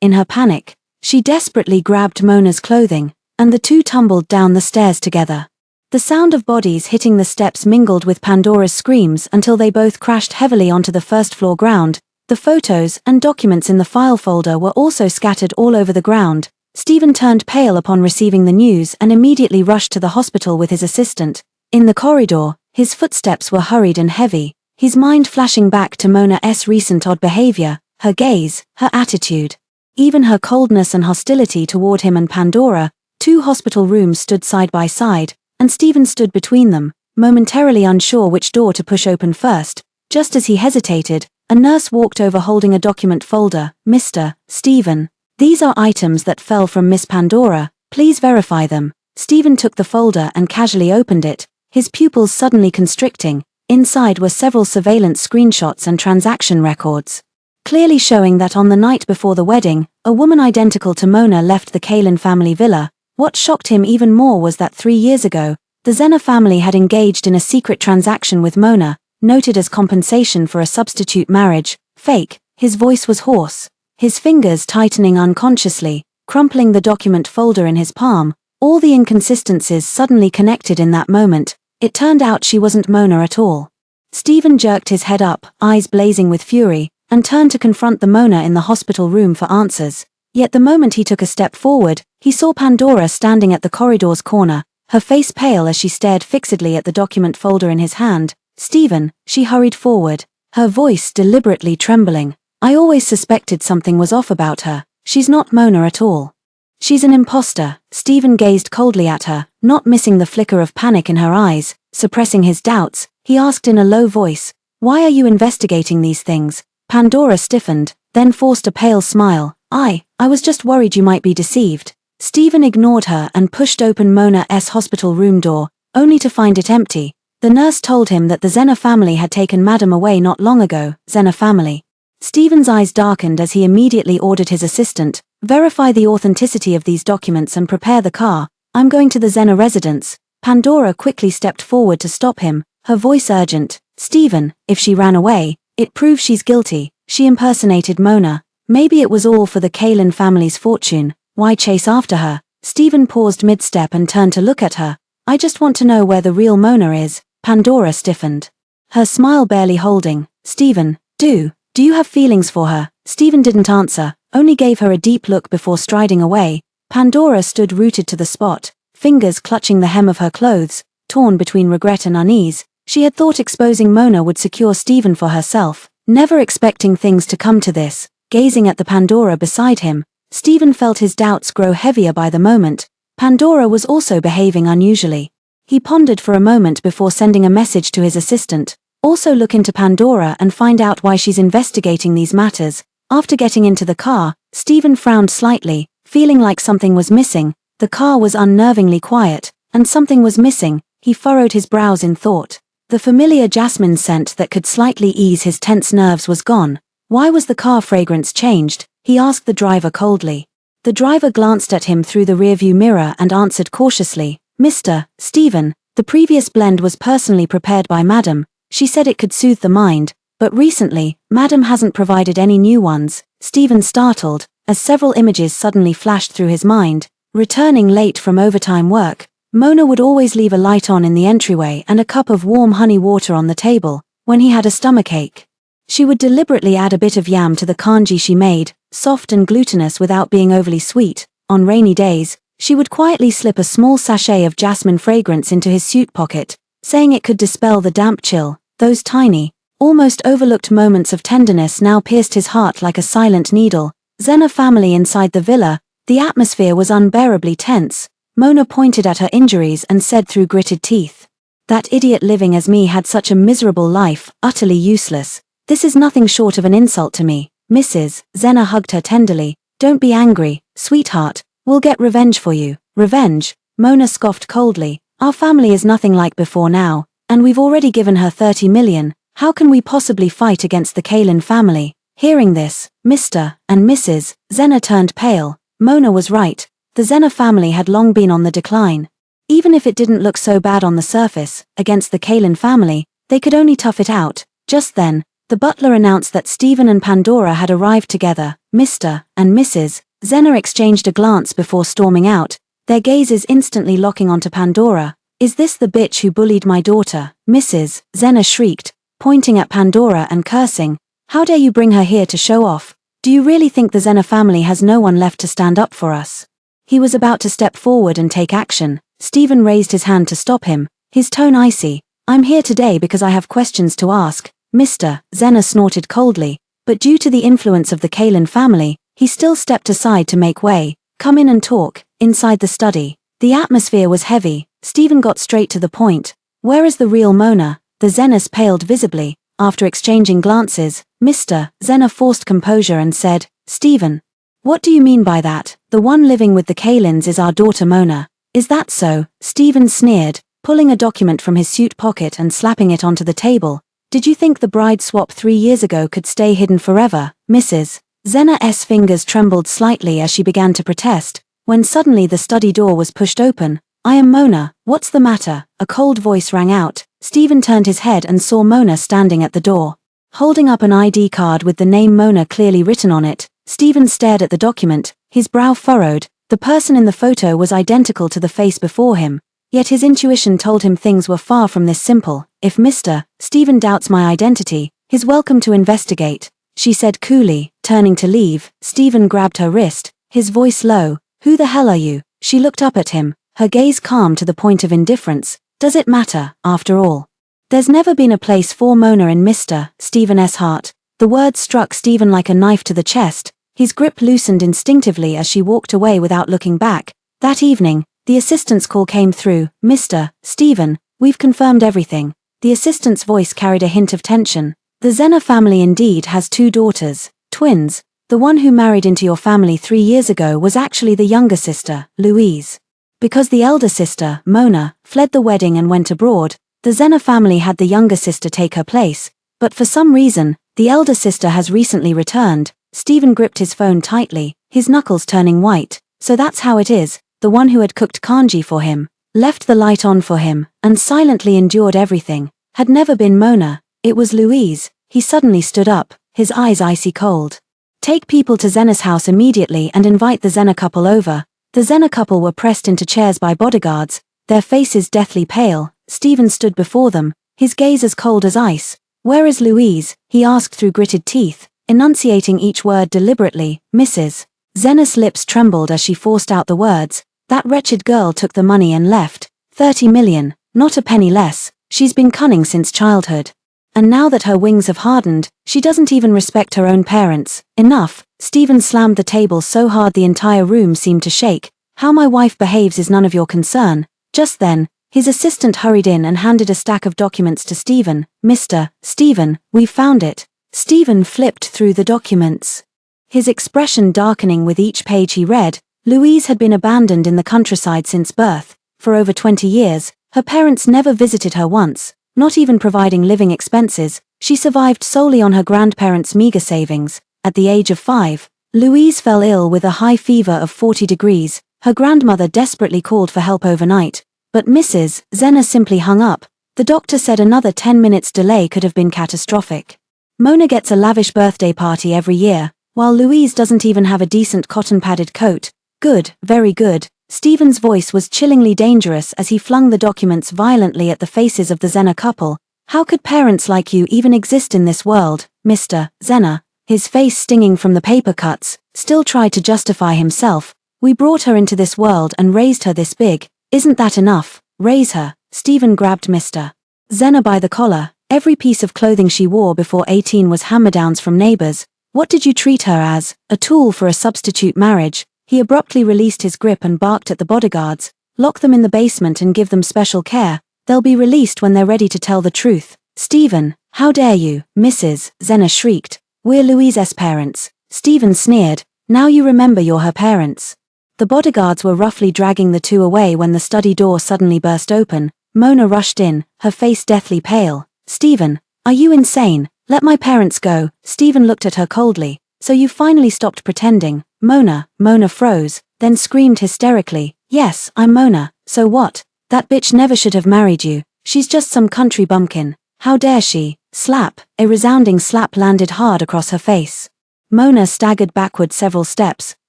S1: In her panic, she desperately grabbed Mona's clothing, and the two tumbled down the stairs together. The sound of bodies hitting the steps mingled with Pandora's screams until they both crashed heavily onto the first-floor ground. The photos and documents in the file folder were also scattered all over the ground. Steven turned pale upon receiving the news and immediately rushed to the hospital with his assistant. In the corridor, his footsteps were hurried and heavy, his mind flashing back to Mona's recent odd behavior, her gaze, her attitude, even her coldness and hostility toward him and Pandora. 2 hospital rooms stood side by side, and Steven stood between them, momentarily unsure which door to push open first. Just as he hesitated, a nurse walked over holding a document folder. "Mr. Steven, these are items that fell from Miss Pandora. Please verify them." Steven took the folder and casually opened it, his pupils suddenly constricting. Inside were several surveillance screenshots and transaction records, clearly showing that on the night before the wedding, a woman identical to Mona left the Kalin family villa. What shocked him even more was that 3 years ago, the Zena family had engaged in a secret transaction with Mona, noted as compensation for a substitute marriage. Fake. His voice was hoarse, his fingers tightening unconsciously, crumpling the document folder in his palm. All the inconsistencies suddenly connected in that moment. It turned out she wasn't Mona at all. Steven jerked his head up, eyes blazing with fury, and turned to confront the Mona in the hospital room for answers. Yet the moment he took a step forward, he saw Pandora standing at the corridor's corner, her face pale as she stared fixedly at the document folder in his hand. "Steven," she hurried forward, her voice deliberately trembling. "I always suspected something was off about her. She's not Mona at all. She's an imposter." Steven gazed coldly at her, not missing the flicker of panic in her eyes. Suppressing his doubts, he asked in a low voice, "Why are you investigating these things?" Pandora stiffened, then forced a pale smile. I was just worried you might be deceived." Steven ignored her and pushed open Mona's hospital room door, only to find it empty. The nurse told him that the Zena family had taken Madam away not long ago. Zena family. Steven's eyes darkened as he immediately ordered his assistant, "Verify the authenticity of these documents and prepare the car. I'm going to the Zena residence." Pandora quickly stepped forward to stop him, her voice urgent. Stephen, if she ran away, it proves she's guilty. She impersonated Mona. Maybe it was all for the Kalin family's fortune. Why chase after her? Stephen paused mid-step and turned to look at her. I just want to know where the real Mona is. Pandora stiffened, her smile barely holding. Stephen, do you have feelings for her? Stephen didn't answer, only gave her a deep look before striding away. Pandora stood rooted to the spot, fingers clutching the hem of her clothes, torn between regret and unease. She had thought exposing Mona would secure Stephen for herself, never expecting things to come to this. Gazing at the Pandora beside him, Stephen felt his doubts grow heavier by the moment. Pandora was also behaving unusually. He pondered for a moment before sending a message to his assistant. Also look into Pandora and find out why she's investigating these matters. After getting into the car, Stephen frowned slightly, feeling like something was missing. The car was unnervingly quiet, and something was missing. He furrowed his brows in thought. The familiar jasmine scent that could slightly ease his tense nerves was gone. Why was the car fragrance changed? He asked the driver coldly. The driver glanced at him through the rearview mirror and answered cautiously, Mr. Stephen, the previous blend was personally prepared by Madam. She said it could soothe the mind, but recently, Madam hasn't provided any new ones. Stephen startled, as several images suddenly flashed through his mind. Returning late from overtime work, Mona would always leave a light on in the entryway and a cup of warm honey water on the table. When he had a stomachache, she would deliberately add a bit of yam to the kanji she made, soft and glutinous without being overly sweet. On rainy days, she would quietly slip a small sachet of jasmine fragrance into his suit pocket, saying it could dispel the damp chill. Those tiny, almost overlooked moments of tenderness now pierced his heart like a silent needle. Zena family inside the villa, the atmosphere was unbearably tense. Mona pointed at her injuries and said through gritted teeth, that idiot living as me had such a miserable life, utterly useless. This is nothing short of an insult to me. Mrs. Zena hugged her tenderly. Don't be angry, sweetheart, we'll get revenge for you. Revenge? Mona scoffed coldly. Our family is nothing like before now, and we've already given her 30 million. How can we possibly fight against the Kalin family? Hearing this, Mr. and Mrs. Zena turned pale. Mona was right. The Zena family had long been on the decline. Even if it didn't look so bad on the surface, against the Kalin family, they could only tough it out. Just then, the butler announced that Stephen and Pandora had arrived together. Mr. and Mrs. Zena exchanged a glance before storming out, their gazes instantly locking onto Pandora. Is this the bitch who bullied my daughter? Mrs. Zena shrieked, pointing at Pandora and cursing. How dare you bring her here to show off? Do you really think the Zena family has no one left to stand up for us? He was about to step forward and take action. Stephen raised his hand to stop him, his tone icy. I'm here today because I have questions to ask. Mr. Zena snorted coldly, but due to the influence of the Kalin family, he still stepped aside to make way. Come in and talk. Inside the study, the atmosphere was heavy. Stephen got straight to the point. Where is the real Mona? The Zenas paled visibly. After exchanging glances, Mr. Zena forced composure and said, Stephen, what do you mean by that? The one living with the Kalins is our daughter Mona. Is that so? Stephen sneered, pulling a document from his suit pocket and slapping it onto the table. Did you think the bride swap 3 years ago could stay hidden forever? Mrs. Zena's fingers trembled slightly as she began to protest, when suddenly the study door was pushed open. I am Mona, what's the matter? A cold voice rang out. Stephen turned his head and saw Mona standing at the door, holding up an ID card with the name Mona clearly written on it. Stephen stared at the document, his brow furrowed. The person in the photo was identical to the face before him, yet his intuition told him things were far from this simple. If Mr. Stephen doubts my identity, he's welcome to investigate, she said coolly, turning to leave. Stephen grabbed her wrist, his voice low. Who the hell are you? She looked up at him, her gaze calm to the point of indifference. Does it matter, after all? There's never been a place for Mona in Mr. Stephen's heart. The words struck Stephen like a knife to the chest. His grip loosened instinctively as she walked away without looking back. That evening, the assistant's call came through. Mr. Stephen, we've confirmed everything. The assistant's voice carried a hint of tension. The Zena family indeed has 2 daughters, twins. The one who married into your family 3 years ago was actually the younger sister, Louise. Because the elder sister, Mona, fled the wedding and went abroad, the Zena family had the younger sister take her place. But for some reason, the elder sister has recently returned. Stephen gripped his phone tightly, his knuckles turning white. So that's how it is, the one who had cooked kanji for him. left the light on for him, and silently endured everything, had never been Mona, it was Louise. He suddenly stood up, his eyes icy cold. Take people to Zena's house immediately and invite the Zena couple over. The Zena couple were pressed into chairs by bodyguards, their faces deathly pale. Stephen stood before them, his gaze as cold as ice. Where is Louise? He asked through gritted teeth, enunciating each word deliberately. Mrs. Zena's lips trembled as she forced out the words. That wretched girl took the money and left. 30 million, not a penny less. She's been cunning since childhood. And now that her wings have hardened, she doesn't even respect her own parents. Enough. Stephen slammed the table so hard the entire room seemed to shake. How my wife behaves is none of your concern. Just then, his assistant hurried in and handed a stack of documents to Stephen. Mr. Stephen, we've found it. Stephen flipped through the documents, his expression darkening with each page he read. Louise had been abandoned in the countryside since birth. For over 20 years, her parents never visited her once, not even providing living expenses. She survived solely on her grandparents' meager savings. At the age of 5, Louise fell ill with a high fever of 40 degrees. Her grandmother desperately called for help overnight, but Mrs. Zena simply hung up. The doctor said another 10 minutes delay could have been catastrophic. Mona gets a lavish birthday party every year, while Louise doesn't even have a decent cotton-padded coat. Good, very good. Stephen's voice was chillingly dangerous as he flung the documents violently at the faces of the Zena couple. How could parents like you even exist in this world, Mr. Zena? His face stinging from the paper cuts, still tried to justify himself. We brought her into this world and raised her this big. Isn't that enough? Raise her. Stephen grabbed Mr. Zena by the collar. Every piece of clothing she wore before 18 was hand-me-downs from neighbors. What did you treat her as? A tool for a substitute marriage? He abruptly released his grip and barked at the bodyguards. Lock them in the basement and give them special care. They'll be released when they're ready to tell the truth. Stephen, how dare you? Mrs. Zena shrieked. We're Louise's parents. Stephen sneered. Now you remember you're her parents. The bodyguards were roughly dragging the two away when the study door suddenly burst open. Mona rushed in, her face deathly pale. Stephen, are you insane? Let my parents go. Stephen looked at her coldly. So you finally stopped pretending. Mona froze, then screamed hysterically. Yes, I'm Mona, so what? That bitch never should have married you. She's just some country bumpkin. How dare she? Slap. A resounding slap landed hard across her face. Mona staggered backward several steps,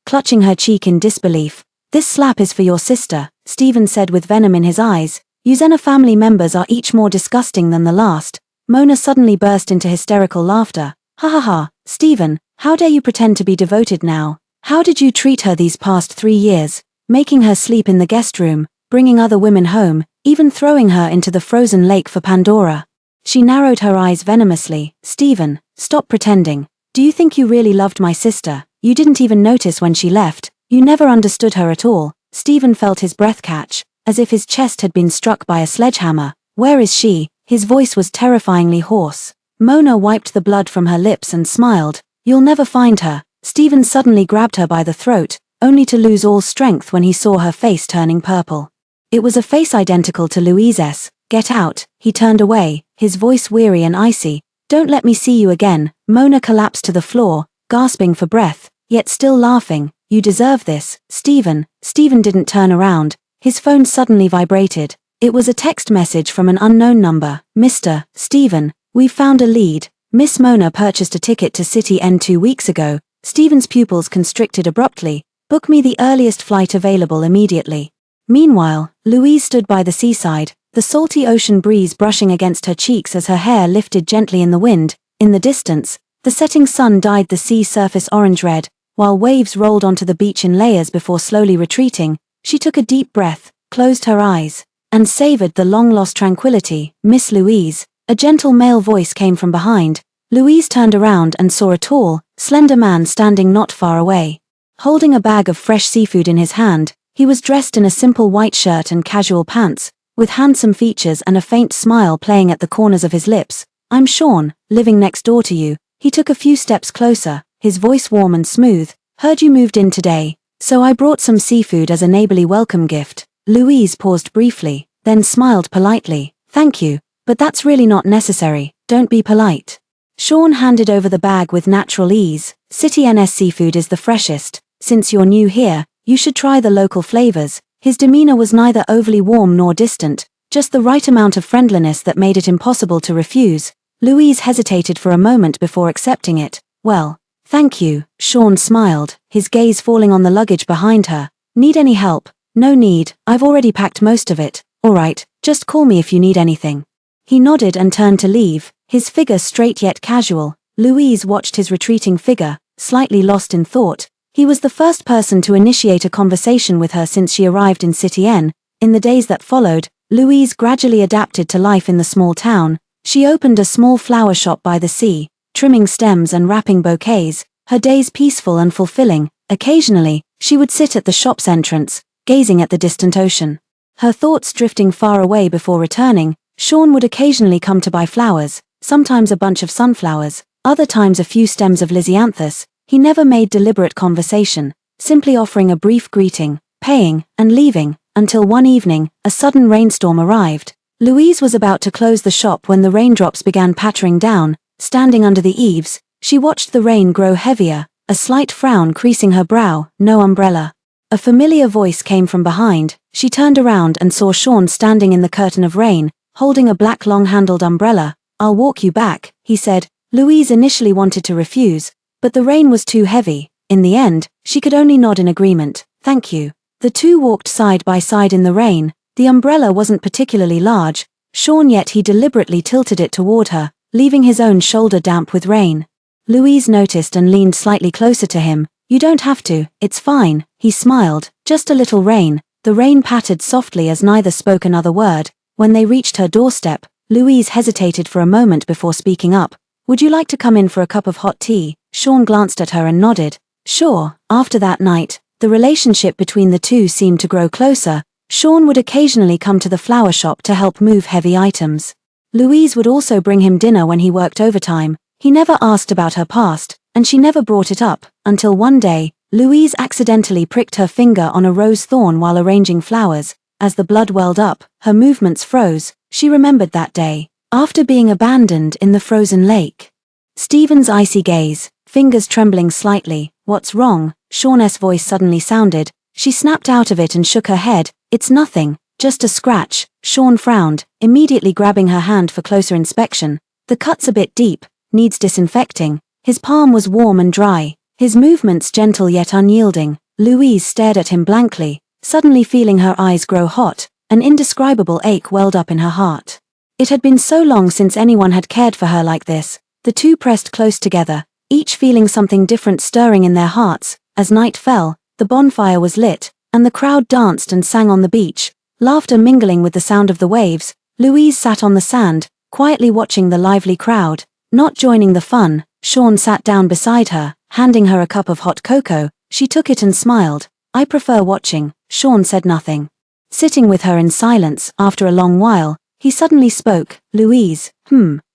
S1: clutching her cheek in disbelief. This slap is for your sister, Stephen said with venom in his eyes. You Zena family members are each more disgusting than the last. Mona suddenly burst into hysterical laughter. Ha ha ha, Stephen, how dare you pretend to be devoted now? How did you treat her these past 3 years? Making her sleep in the guest room, bringing other women home, even throwing her into the frozen lake for Pandora. She narrowed her eyes venomously. Stephen, stop pretending. Do you think you really loved my sister? You didn't even notice when she left. You never understood her at all. Stephen felt his breath catch, as if his chest had been struck by a sledgehammer. Where is she? His voice was terrifyingly hoarse. Mona wiped the blood from her lips and smiled. You'll never find her. Stephen suddenly grabbed her by the throat, only to lose all strength when he saw her face turning purple. It was a face identical to Louise's. Get out. He turned away, his voice weary and icy. Don't let me see you again. Mona collapsed to the floor, gasping for breath, yet still laughing. You deserve this, Stephen. Stephen didn't turn around. His phone suddenly vibrated. It was a text message from an unknown number. Mr. Stephen, we've found a lead. Miss Mona purchased a ticket to City End 2 weeks ago. Stephen's pupils constricted abruptly. Book me the earliest flight available immediately. Meanwhile, Louise stood by the seaside, the salty ocean breeze brushing against her cheeks as her hair lifted gently in the wind. In the distance, the setting sun dyed the sea surface orange-red, while waves rolled onto the beach in layers before slowly retreating. She took a deep breath, closed her eyes, and savored the long-lost tranquility. Miss Louise, a gentle male voice came from behind. Louise turned around and saw a tall, slender man standing not far away. Holding a bag of fresh seafood in his hand, he was dressed in a simple white shirt and casual pants, with handsome features and a faint smile playing at the corners of his lips. I'm Sean, living next door to you. He took a few steps closer, his voice warm and smooth. Heard you moved in today, so I brought some seafood as a neighborly welcome gift. Louise paused briefly, then smiled politely. Thank you, but that's really not necessary. Don't be polite. Sean handed over the bag with natural ease. City NS seafood is the freshest. Since you're new here, you should try the local flavors. His demeanor was neither overly warm nor distant, just the right amount of friendliness that made it impossible to refuse. Louise hesitated for a moment before accepting it. Well, thank you, Sean smiled, his gaze falling on the luggage behind her. Need any help? No need, I've already packed most of it. Alright, just call me if you need anything. He nodded and turned to leave, his figure straight yet casual. Louise watched his retreating figure, slightly lost in thought. He was the first person to initiate a conversation with her since she arrived in City N. In the days that followed, Louise gradually adapted to life in the small town. She opened a small flower shop by the sea, trimming stems and wrapping bouquets, her days peaceful and fulfilling. Occasionally, she would sit at the shop's entrance, gazing at the distant ocean. Her thoughts drifting far away before returning, Sean would occasionally come to buy flowers, sometimes a bunch of sunflowers, other times a few stems of lisianthus. He never made deliberate conversation, simply offering a brief greeting, paying, and leaving, until one evening, a sudden rainstorm arrived. Louise was about to close the shop when the raindrops began pattering down. Standing under the eaves, she watched the rain grow heavier, a slight frown creasing her brow. No umbrella. A familiar voice came from behind. She turned around and saw Sean standing in the curtain of rain, holding a black long-handled umbrella. I'll walk you back, he said. Louise initially wanted to refuse, but the rain was too heavy. In the end, she could only nod in agreement. Thank you. The two walked side by side in the rain. The umbrella wasn't particularly large, Sean, yet he deliberately tilted it toward her, leaving his own shoulder damp with rain. Louise noticed and leaned slightly closer to him. You don't have to, it's fine, he smiled. Just a little rain. The rain pattered softly as neither spoke another word. When they reached her doorstep, Louise hesitated for a moment before speaking up. Would you like to come in for a cup of hot tea? Sean glanced at her and nodded. Sure. After that night, the relationship between the two seemed to grow closer. Sean would occasionally come to the flower shop to help move heavy items. Louise would also bring him dinner when he worked overtime. He never asked about her past, and she never brought it up, until one day, Louise accidentally pricked her finger on a rose thorn while arranging flowers. As the blood welled up, her movements froze. She remembered that day, after being abandoned in the frozen lake. Stephen's icy gaze, fingers trembling slightly. What's wrong? Sean's voice suddenly sounded. She snapped out of it and shook her head. It's nothing, just a scratch. Sean frowned, immediately grabbing her hand for closer inspection. The cut's a bit deep, needs disinfecting. His palm was warm and dry, his movements gentle yet unyielding. Louise stared at him blankly, suddenly feeling her eyes grow hot. An indescribable ache welled up in her heart. It had been so long since anyone had cared for her like this. The two pressed close together, each feeling something different stirring in their hearts. As night fell, the bonfire was lit, and the crowd danced and sang on the beach, laughter mingling with the sound of the waves. Louise sat on the sand, quietly watching the lively crowd, not joining the fun. Sean sat down beside her, handing her a cup of hot cocoa. She took it and smiled. I prefer watching. Sean said nothing. Sitting with her in silence, after a long while, he suddenly spoke. Louise,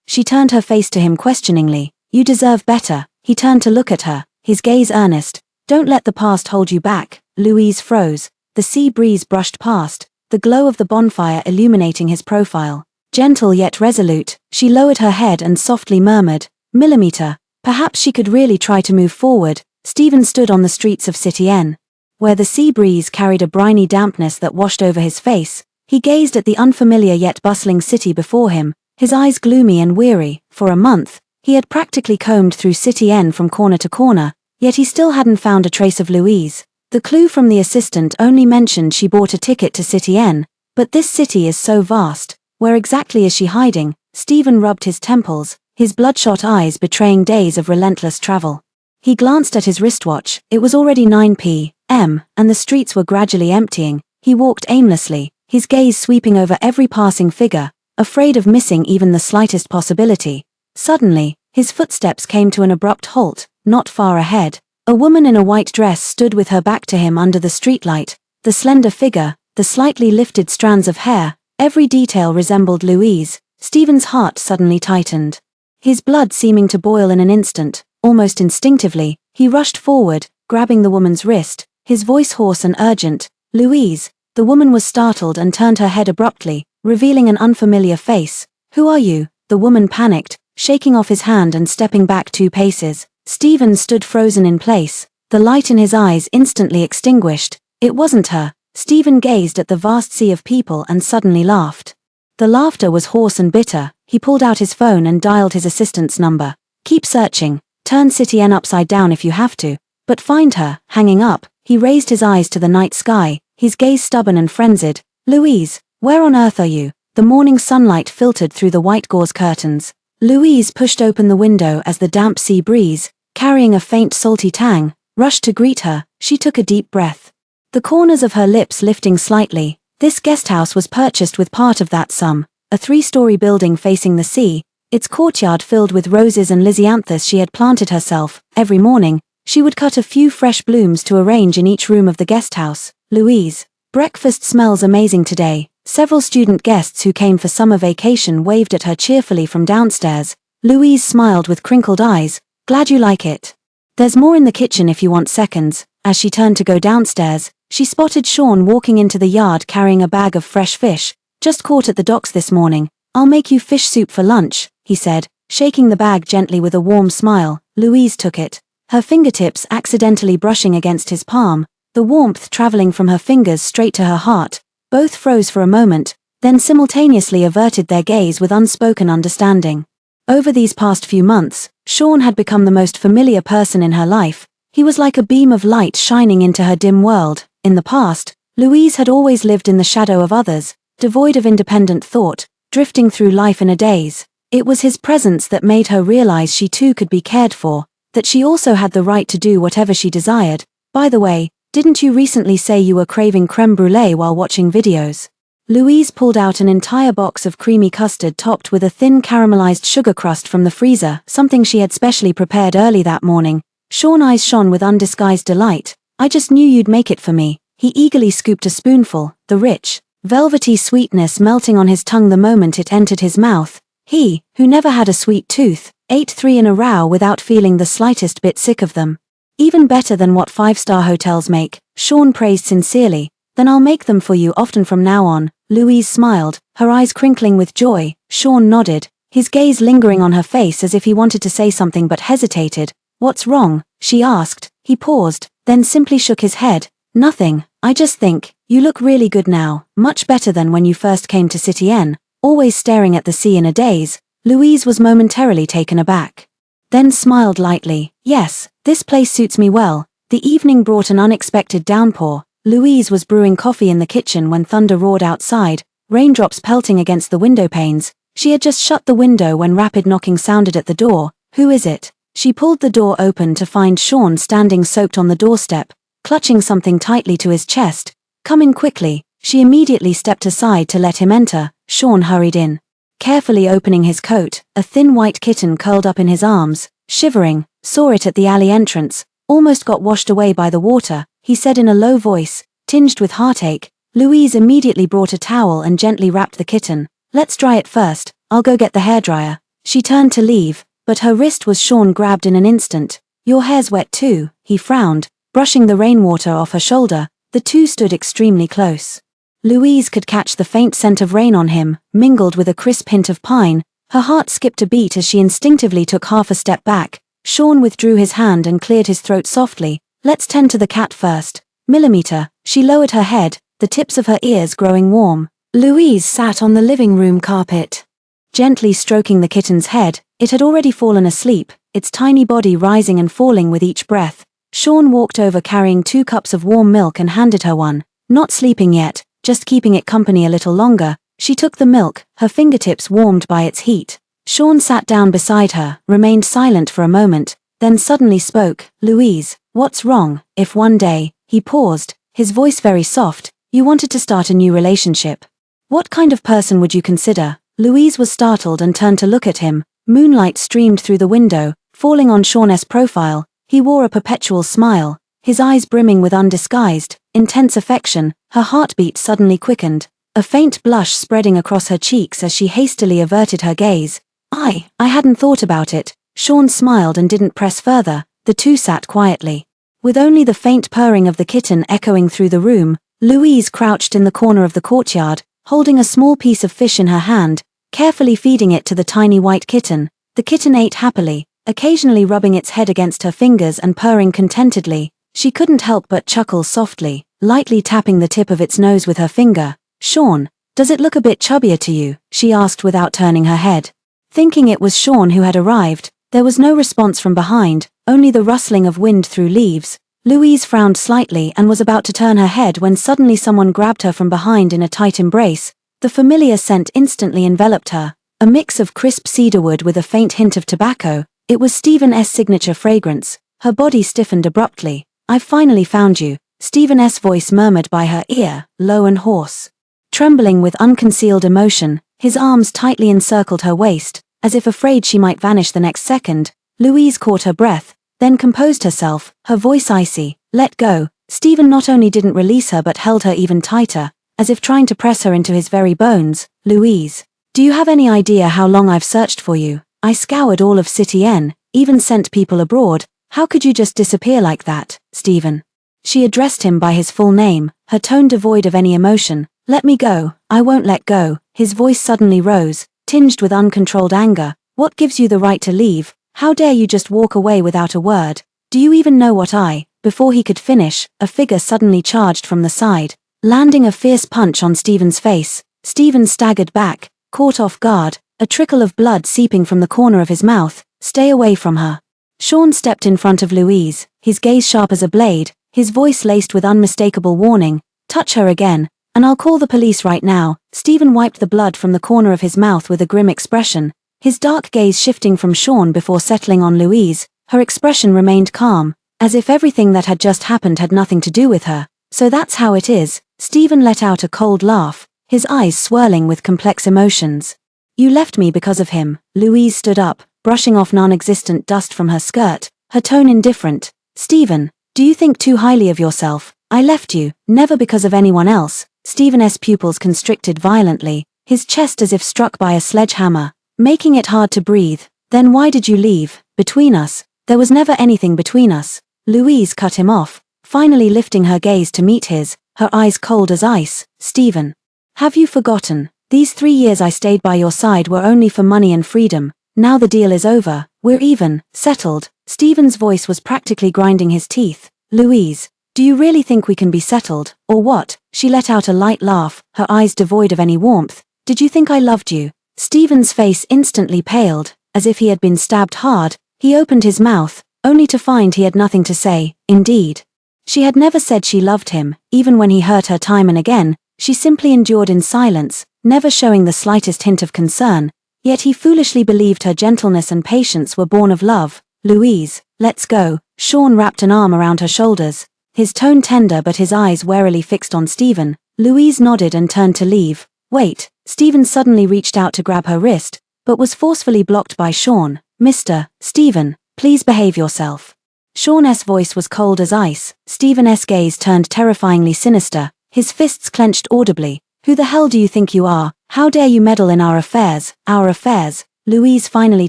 S1: She turned her face to him questioningly. You deserve better. He turned to look at her, his gaze earnest. Don't let the past hold you back. Louise froze. The sea breeze brushed past, the glow of the bonfire illuminating his profile. Gentle yet resolute, she lowered her head and softly murmured, millimeter. Perhaps she could really try to move forward. Stephen stood on the streets of City N, where the sea breeze carried a briny dampness that washed over his face. He gazed at the unfamiliar yet bustling city before him, his eyes gloomy and weary. For a month, he had practically combed through City N from corner to corner, yet he still hadn't found a trace of Louise. The clue from the assistant only mentioned she bought a ticket to City N, but this city is so vast. Where exactly is she hiding? Stephen rubbed his temples, his bloodshot eyes betraying days of relentless travel. He glanced at his wristwatch. It was already 9 p.m., and the streets were gradually emptying. He walked aimlessly, his gaze sweeping over every passing figure, afraid of missing even the slightest possibility. Suddenly, his footsteps came to an abrupt halt. Not far ahead, a woman in a white dress stood with her back to him under the streetlight. The slender figure, the slightly lifted strands of hair, every detail resembled Louise. Stephen's heart suddenly tightened. His blood seeming to boil in an instant, almost instinctively, he rushed forward, grabbing the woman's wrist, his voice hoarse and urgent. Louise. The woman was startled and turned her head abruptly, revealing an unfamiliar face. Who are you? The woman panicked, shaking off his hand and stepping back 2 paces. Stephen stood frozen in place, the light in his eyes instantly extinguished. It wasn't her. Stephen gazed at the vast sea of people and suddenly laughed. The laughter was hoarse and bitter. He pulled out his phone and dialed his assistant's number. Keep searching. Turn City N upside down if you have to. But find her. Hanging up, he raised his eyes to the night sky, his gaze stubborn and frenzied. Louise, where on earth are you? The morning sunlight filtered through the white gauze curtains. Louise pushed open the window as the damp sea breeze, carrying a faint salty tang, rushed to greet her. She took a deep breath, the corners of her lips lifting slightly. This guesthouse was purchased with part of that sum, a 3-story building facing the sea, its courtyard filled with roses and lisianthus she had planted herself. Every morning, she would cut a few fresh blooms to arrange in each room of the guesthouse. Louise, breakfast smells amazing today. Several student guests who came for summer vacation waved at her cheerfully from downstairs. Louise smiled with crinkled eyes. Glad you like it. There's more in the kitchen if you want seconds. As she turned to go downstairs, she spotted Sean walking into the yard carrying a bag of fresh fish. Just caught at the docks this morning. I'll make you fish soup for lunch, he said, shaking the bag gently with a warm smile. Louise took it, her fingertips accidentally brushing against his palm, the warmth traveling from her fingers straight to her heart. Both froze for a moment, then simultaneously averted their gaze with unspoken understanding. Over these past few months, Sean had become the most familiar person in her life. He was like a beam of light shining into her dim world. In the past, Louise had always lived in the shadow of others, devoid of independent thought, drifting through life in a daze. It was his presence that made her realize she too could be cared for, that she also had the right to do whatever she desired. By the way, didn't you recently say you were craving crème brûlée while watching videos? Louise pulled out an entire box of creamy custard topped with a thin caramelized sugar crust from the freezer, something she had specially prepared early that morning. Sean's eyes shone with undisguised delight. I just knew you'd make it for me. He eagerly scooped a spoonful, the rich, velvety sweetness melting on his tongue the moment it entered his mouth. He, who never had a sweet tooth, ate 3 in a row without feeling the slightest bit sick of them. Even better than what 5-star hotels make, Sean praised sincerely. Then I'll make them for you often from now on. Louise smiled, her eyes crinkling with joy. Sean nodded, his gaze lingering on her face as if he wanted to say something but hesitated. What's wrong? She asked. He paused, then simply shook his head. Nothing, I just think, you look really good now, much better than when you first came to City N, always staring at the sea in a daze. Louise was momentarily taken aback, then smiled lightly. Yes, this place suits me well. The evening brought an unexpected downpour. Louise was brewing coffee in the kitchen when thunder roared outside, raindrops pelting against the window panes. She had just shut the window when rapid knocking sounded at the door. Who is it? She pulled the door open to find Sean standing soaked on the doorstep, clutching something tightly to his chest. Come in quickly. She immediately stepped aside to let him enter. Sean hurried in, carefully opening his coat. A thin white kitten curled up in his arms, shivering. Saw it at the alley entrance, almost got washed away by the water, he said in a low voice, tinged with heartache. Louise immediately brought a towel and gently wrapped the kitten. Let's dry it first, I'll go get the hairdryer. She turned to leave, but her wrist was Sean grabbed in an instant. Your hair's wet too, he frowned, brushing the rainwater off her shoulder. The two stood extremely close. Louise could catch the faint scent of rain on him, mingled with a crisp hint of pine. Her heart skipped a beat as she instinctively took half a step back. Sean withdrew his hand and cleared his throat softly. Let's tend to the cat first. Millimeter. She lowered her head, the tips of her ears growing warm. Louise sat on the living room carpet, gently stroking the kitten's head. It had already fallen asleep, its tiny body rising and falling with each breath. Sean walked over carrying 2 cups of warm milk and handed her one. Not sleeping yet, just keeping it company a little longer. She took the milk, her fingertips warmed by its heat. Sean sat down beside her, remained silent for a moment, then suddenly spoke. Louise, what's wrong? If one day, he paused, his voice very soft, you wanted to start a new relationship, what kind of person would you consider? Louise was startled and turned to look at him. Moonlight streamed through the window, falling on Sean's profile. He wore a perpetual smile, his eyes brimming with undisguised, intense affection. Her heartbeat suddenly quickened, a faint blush spreading across her cheeks as she hastily averted her gaze. I hadn't thought about it. Sean smiled and didn't press further. The two sat quietly, with only the faint purring of the kitten echoing through the room. Louise crouched in the corner of the courtyard, holding a small piece of fish in her hand, carefully feeding it to the tiny white kitten. The kitten ate happily, occasionally rubbing its head against her fingers and purring contentedly. She couldn't help but chuckle softly, lightly tapping the tip of its nose with her finger. Sean, does it look a bit chubbier to you? She asked without turning her head. Thinking it was Sean who had arrived, there was no response from behind, only the rustling of wind through leaves. Louise frowned slightly and was about to turn her head when suddenly someone grabbed her from behind in a tight embrace. The familiar scent instantly enveloped her, a mix of crisp cedarwood with a faint hint of tobacco. It was Stephen's signature fragrance. Her body stiffened abruptly. "I've finally found you," Stephen's voice murmured by her ear, low and hoarse. Trembling with unconcealed emotion, his arms tightly encircled her waist, as if afraid she might vanish the next second. Louise caught her breath, then composed herself, her voice icy. "Let go." Stephen not only didn't release her but held her even tighter, as if trying to press her into his very bones. "Louise, do you have any idea how long I've searched for you? I scoured all of City N, even sent people abroad. How could you just disappear like that, Stephen?" She addressed him by his full name, her tone devoid of any emotion. "Let me go." "I won't let go." His voice suddenly rose, tinged with uncontrolled anger. "What gives you the right to leave? How dare you just walk away without a word? Do you even know what I—" Before he could finish, a figure suddenly charged from the side, landing a fierce punch on Stephen's face. Stephen staggered back, caught off guard, a trickle of blood seeping from the corner of his mouth. "Stay away from her." Sean stepped in front of Louise, his gaze sharp as a blade, his voice laced with unmistakable warning. "Touch her again, and I'll call the police right now." Stephen wiped the blood from the corner of his mouth with a grim expression, his dark gaze shifting from Sean before settling on Louise. Her expression remained calm, as if everything that had just happened had nothing to do with her. "So that's how it is." Stephen let out a cold laugh, his eyes swirling with complex emotions. "You left me because of him." Louise stood up, brushing off non-existent dust from her skirt, her tone indifferent. "Stephen, do you think too highly of yourself? I left you, never because of anyone else." Stephen's pupils constricted violently, his chest as if struck by a sledgehammer, making it hard to breathe. "Then why did you leave? Between us, there was never anything between us." Louise cut him off, finally lifting her gaze to meet his, her eyes cold as ice. "Stephen, have you forgotten? These 3 years I stayed by your side were only for money and freedom. Now the deal is over, we're even, settled." Stephen's voice was practically grinding his teeth. "Louise, do you really think we can be settled, or what?" She let out a light laugh, her eyes devoid of any warmth. "Did you think I loved you?" Stephen's face instantly paled, as if he had been stabbed hard. He opened his mouth, only to find he had nothing to say. Indeed, she had never said she loved him, even when he hurt her time and again. She simply endured in silence, never showing the slightest hint of concern. Yet he foolishly believed her gentleness and patience were born of love. "Louise, let's go." Sean wrapped an arm around her shoulders, his tone tender but his eyes warily fixed on Stephen. Louise nodded and turned to leave. "Wait." Stephen suddenly reached out to grab her wrist, but was forcefully blocked by Sean. "Mr. Stephen, please behave yourself." Sean's voice was cold as ice. Stephen's gaze turned terrifyingly sinister, his fists clenched audibly. "Who the hell do you think you are? How dare you meddle in our affairs?" "Our affairs?" Louise finally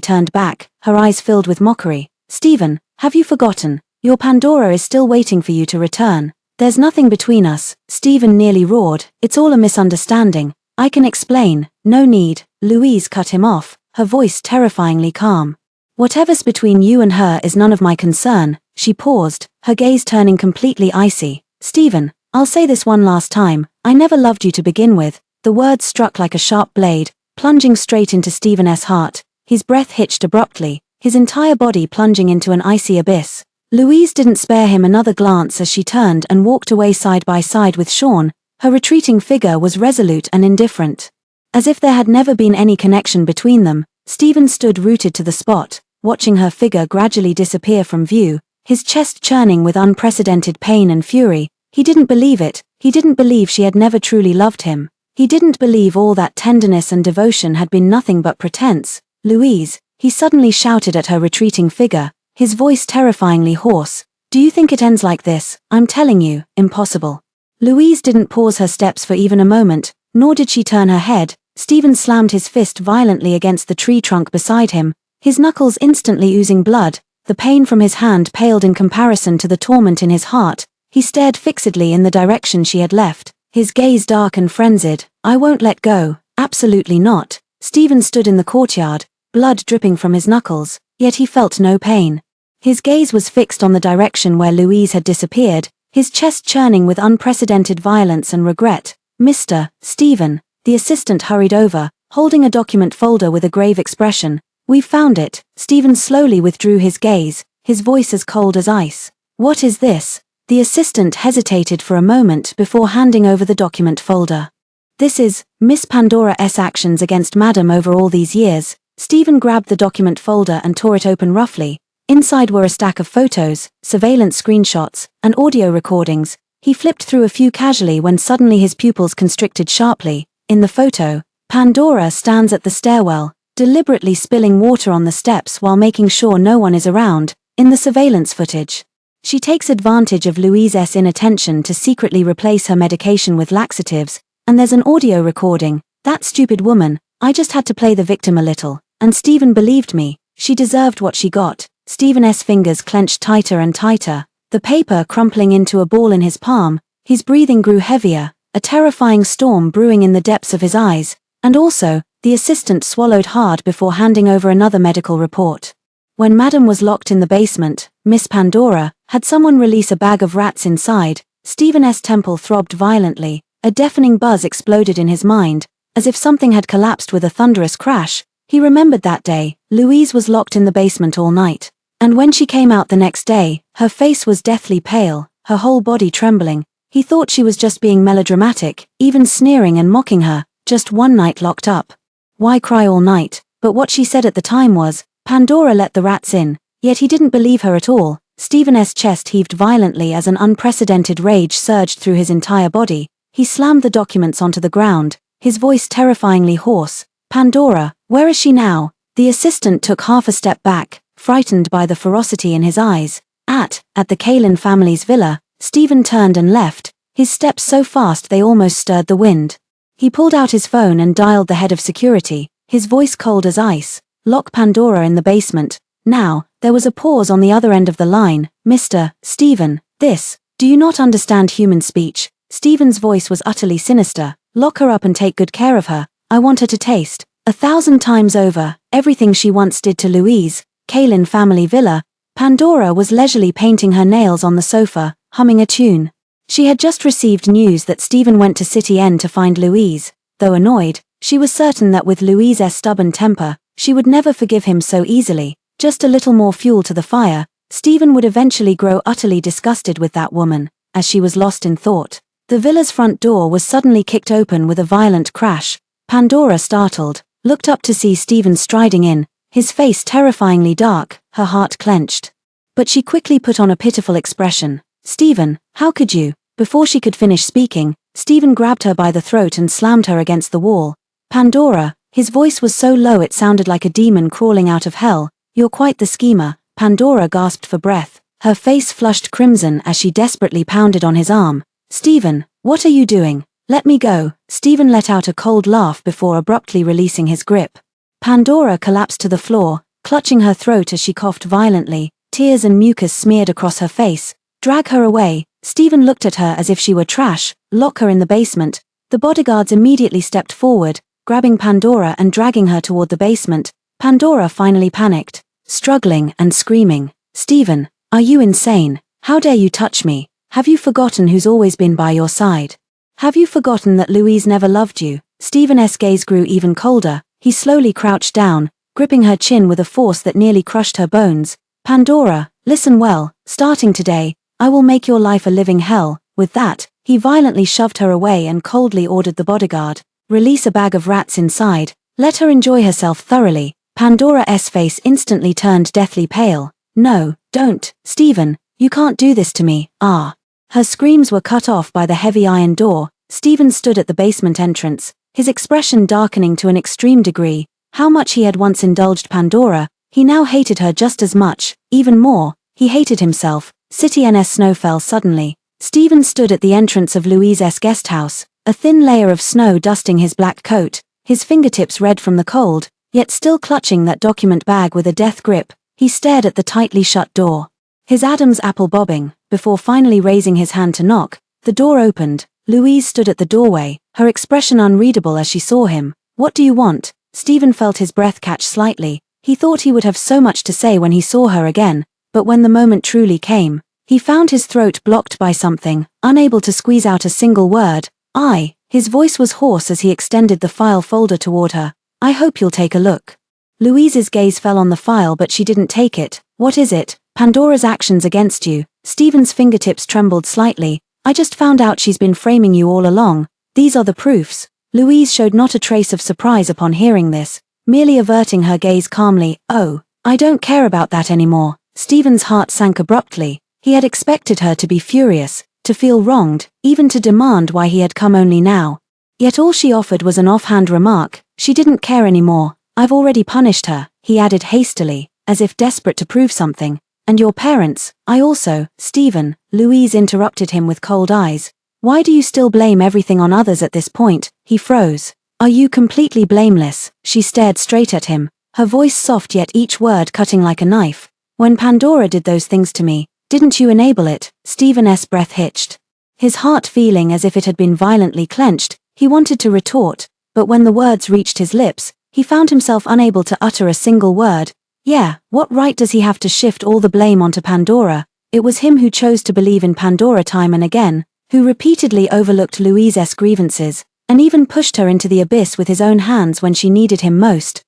S1: turned back, her eyes filled with mockery. "Stephen, have you forgotten? Your Pandora is still waiting for you to return. There's nothing between us." Stephen nearly roared. "It's all a misunderstanding. I can explain." "No need." Louise cut him off, her voice terrifyingly calm. "Whatever's between you and her is none of my concern." She paused, her gaze turning completely icy. "Stephen, I'll say this one last time. I never loved you to begin with." The words struck like a sharp blade, plunging straight into Stephen's heart. His breath hitched abruptly, his entire body plunging into an icy abyss. Louise didn't spare him another glance as she turned and walked away side by side with Sean. Her retreating figure was resolute and indifferent. As if there had never been any connection between them, Stephen stood rooted to the spot, watching her figure gradually disappear from view, his chest churning with unprecedented pain and fury. He didn't believe it. He didn't believe she had never truly loved him. He didn't believe all that tenderness and devotion had been nothing but pretense. "Louise," he suddenly shouted at her retreating figure, his voice terrifyingly hoarse. "Do you think it ends like this? I'm telling you, impossible." Louise didn't pause her steps for even a moment, nor did she turn her head. Stephen slammed his fist violently against the tree trunk beside him, his knuckles instantly oozing blood. The pain from his hand paled in comparison to the torment in his heart. He stared fixedly in the direction she had left, his gaze dark and frenzied. "I won't let go." "Absolutely not." Stephen stood in the courtyard, blood dripping from his knuckles, yet he felt no pain. His gaze was fixed on the direction where Louise had disappeared, his chest churning with unprecedented violence and regret. "Mr. Stephen," the assistant hurried over, holding a document folder with a grave expression. "We've found it." Stephen slowly withdrew his gaze, his voice as cold as ice. "What is this?" The assistant hesitated for a moment before handing over the document folder. "This is Miss Pandora's actions against Madam over all these years." Stephen grabbed the document folder and tore it open roughly. Inside were a stack of photos, surveillance screenshots, and audio recordings. He flipped through a few casually when suddenly his pupils constricted sharply. In the photo, Pandora stands at the stairwell, deliberately spilling water on the steps while making sure no one is around. In the surveillance footage, she takes advantage of Louise's inattention to secretly replace her medication with laxatives, and there's an audio recording. "That stupid woman, I just had to play the victim a little, and Stephen believed me. She deserved what she got." Stephen's fingers clenched tighter and tighter, the paper crumpling into a ball in his palm. His breathing grew heavier, a terrifying storm brewing in the depths of his eyes. And also, the assistant swallowed hard before handing over another medical report. When Madam was locked in the basement, Miss Pandora had someone release a bag of rats inside. Stephen's temple throbbed violently, a deafening buzz exploded in his mind, as if something had collapsed with a thunderous crash. He remembered that day. Louise was locked in the basement all night. And when she came out the next day, her face was deathly pale, her whole body trembling. He thought she was just being melodramatic, even sneering and mocking her. Just one night locked up. Why cry all night? But what she said at the time was, "Pandora let the rats in." Yet he didn't believe her at all. Stephen's chest heaved violently as an unprecedented rage surged through his entire body. He slammed the documents onto the ground, his voice terrifyingly hoarse. "Pandora, where is she now?" The assistant took half a step back, frightened by the ferocity in his eyes. At the Kalin family's villa, Stephen turned and left, his steps so fast they almost stirred the wind. He pulled out his phone and dialed the head of security, his voice cold as ice. "Lock Pandora in the basement, now." There was a pause on the other end of the line. "Mr. Stephen, do you not understand human speech?" Stephen's voice was utterly sinister. "Lock her up and take good care of her. I want her to taste, 1,000 times over, everything she once did to Louise." Kalin family villa. Pandora was leisurely painting her nails on the sofa, humming a tune. She had just received news that Stephen went to City End to find Louise. Though annoyed, she was certain that with Louise's stubborn temper, she would never forgive him so easily. Just a little more fuel to the fire, Stephen would eventually grow utterly disgusted with that woman. As she was lost in thought, the villa's front door was suddenly kicked open with a violent crash. Pandora, startled, looked up to see Stephen striding in, his face terrifyingly dark, her heart clenched. But she quickly put on a pitiful expression. "Stephen, how could you?" Before she could finish speaking, Stephen grabbed her by the throat and slammed her against the wall. "Pandora," his voice was so low it sounded like a demon crawling out of hell. "You're quite the schemer." Pandora gasped for breath, her face flushed crimson as she desperately pounded on his arm. "Stephen, what are you doing? Let me go." Stephen let out a cold laugh before abruptly releasing his grip. Pandora collapsed to the floor, clutching her throat as she coughed violently, tears and mucus smeared across her face. "Drag her away." Stephen looked at her as if she were trash. "Lock her in the basement." The bodyguards immediately stepped forward, grabbing Pandora and dragging her toward the basement. Pandora finally panicked, struggling and screaming. "Stephen, are you insane? How dare you touch me? Have you forgotten who's always been by your side? Have you forgotten that Louise never loved you?" Stephen's gaze grew even colder. He slowly crouched down, gripping her chin with a force that nearly crushed her bones. "Pandora, listen well. Starting today, I will make your life a living hell." With that, he violently shoved her away and coldly ordered the bodyguard, "Release a bag of rats inside. Let her enjoy herself thoroughly." Pandora's face instantly turned deathly pale. "No, don't, Stephen, you can't do this to me." "Ah." Her screams were cut off by the heavy iron door. Stephen stood at the basement entrance, his expression darkening to an extreme degree. How much he had once indulged Pandora, he now hated her just as much, even more. He hated himself. City's snow fell suddenly. Stephen stood at the entrance of Louise's guest house, a thin layer of snow dusting his black coat, his fingertips red from the cold, yet still clutching that document bag with a death grip. He stared at the tightly shut door, his Adam's apple bobbing. Before finally raising his hand to knock, the door opened. Louise stood at the doorway, her expression unreadable as she saw him. "What do you want?" Stephen felt his breath catch slightly. He thought he would have so much to say when he saw her again, but when the moment truly came, he found his throat blocked by something, unable to squeeze out a single word. His voice was hoarse as he extended the file folder toward her. I hope you'll take a look. Louise's gaze fell on the file, but she didn't take it. What is it? Pandora's actions against you. Stephen's fingertips trembled slightly. I just found out she's been framing you all along. These are the proofs. Louise showed not a trace of surprise upon hearing this, merely averting her gaze calmly. Oh, I don't care about that anymore. Stephen's heart sank abruptly. He had expected her to be furious, to feel wronged, even to demand why he had come only now. Yet all she offered was an offhand remark. She didn't care anymore. I've already punished her, he added hastily, as if desperate to prove something. And your parents, I also, Stephen. Louise interrupted him with cold eyes. Why do you still blame everything on others at this point? He froze. Are you completely blameless? She stared straight at him, her voice soft yet each word cutting like a knife. When Pandora did those things to me, didn't you enable it? Stephen's breath hitched. His heart feeling as if it had been violently clenched, he wanted to retort, but when the words reached his lips, he found himself unable to utter a single word. Yeah, what right does he have to shift all the blame onto Pandora? It was him who chose to believe in Pandora time and again, who repeatedly overlooked Louise's grievances, and even pushed her into the abyss with his own hands when she needed him most.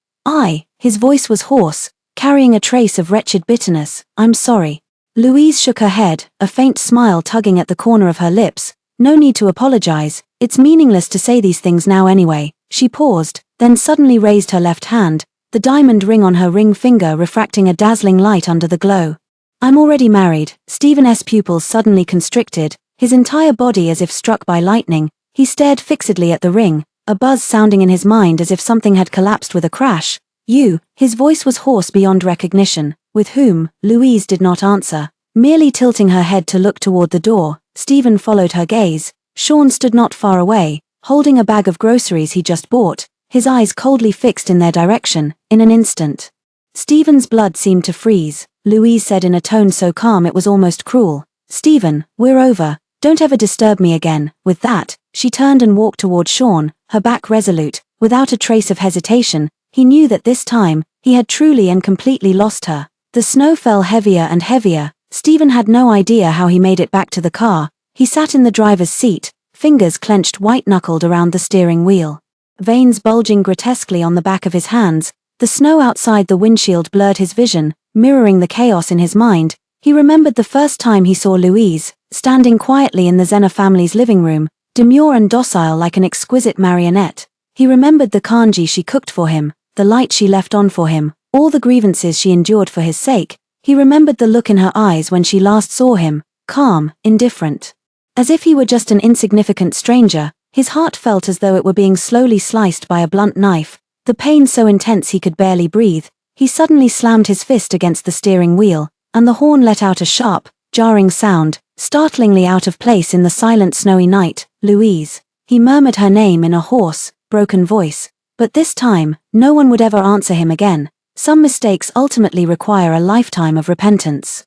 S1: His voice was hoarse, carrying a trace of wretched bitterness. I'm sorry. Louise shook her head, a faint smile tugging at the corner of her lips. No need to apologize, it's meaningless to say these things now anyway. She paused, then suddenly raised her left hand, the diamond ring on her ring finger refracting a dazzling light under the glow. I'm already married. Stephen's pupils suddenly constricted, his entire body as if struck by lightning. He stared fixedly at the ring, a buzz sounding in his mind as if something had collapsed with a crash. You, his voice was hoarse beyond recognition. With whom? Louise did not answer, merely tilting her head to look toward the door. Stephen followed her gaze. Sean stood not far away, holding a bag of groceries he just bought, his eyes coldly fixed in their direction. In an instant, Stephen's blood seemed to freeze. Louise said in a tone so calm it was almost cruel. Stephen, we're over. Don't ever disturb me again. With that, she turned and walked toward Sean, her back resolute, without a trace of hesitation. He knew that this time, he had truly and completely lost her. The snow fell heavier and heavier. Stephen had no idea how he made it back to the car. He sat in the driver's seat, fingers clenched white-knuckled around the steering wheel, veins bulging grotesquely on the back of his hands. The snow outside the windshield blurred his vision, mirroring the chaos in his mind. He remembered the first time he saw Louise, standing quietly in the Zena family's living room, demure and docile like an exquisite marionette. He remembered the kanji she cooked for him, the light she left on for him, all the grievances she endured for his sake. He remembered the look in her eyes when she last saw him, calm, indifferent. As if he were just an insignificant stranger, his heart felt as though it were being slowly sliced by a blunt knife, the pain so intense he could barely breathe. He suddenly slammed his fist against the steering wheel, and the horn let out a sharp, jarring sound, startlingly out of place in the silent snowy night. Louise. He murmured her name in a hoarse, broken voice. But this time, no one would ever answer him again. Some mistakes ultimately require a lifetime of repentance.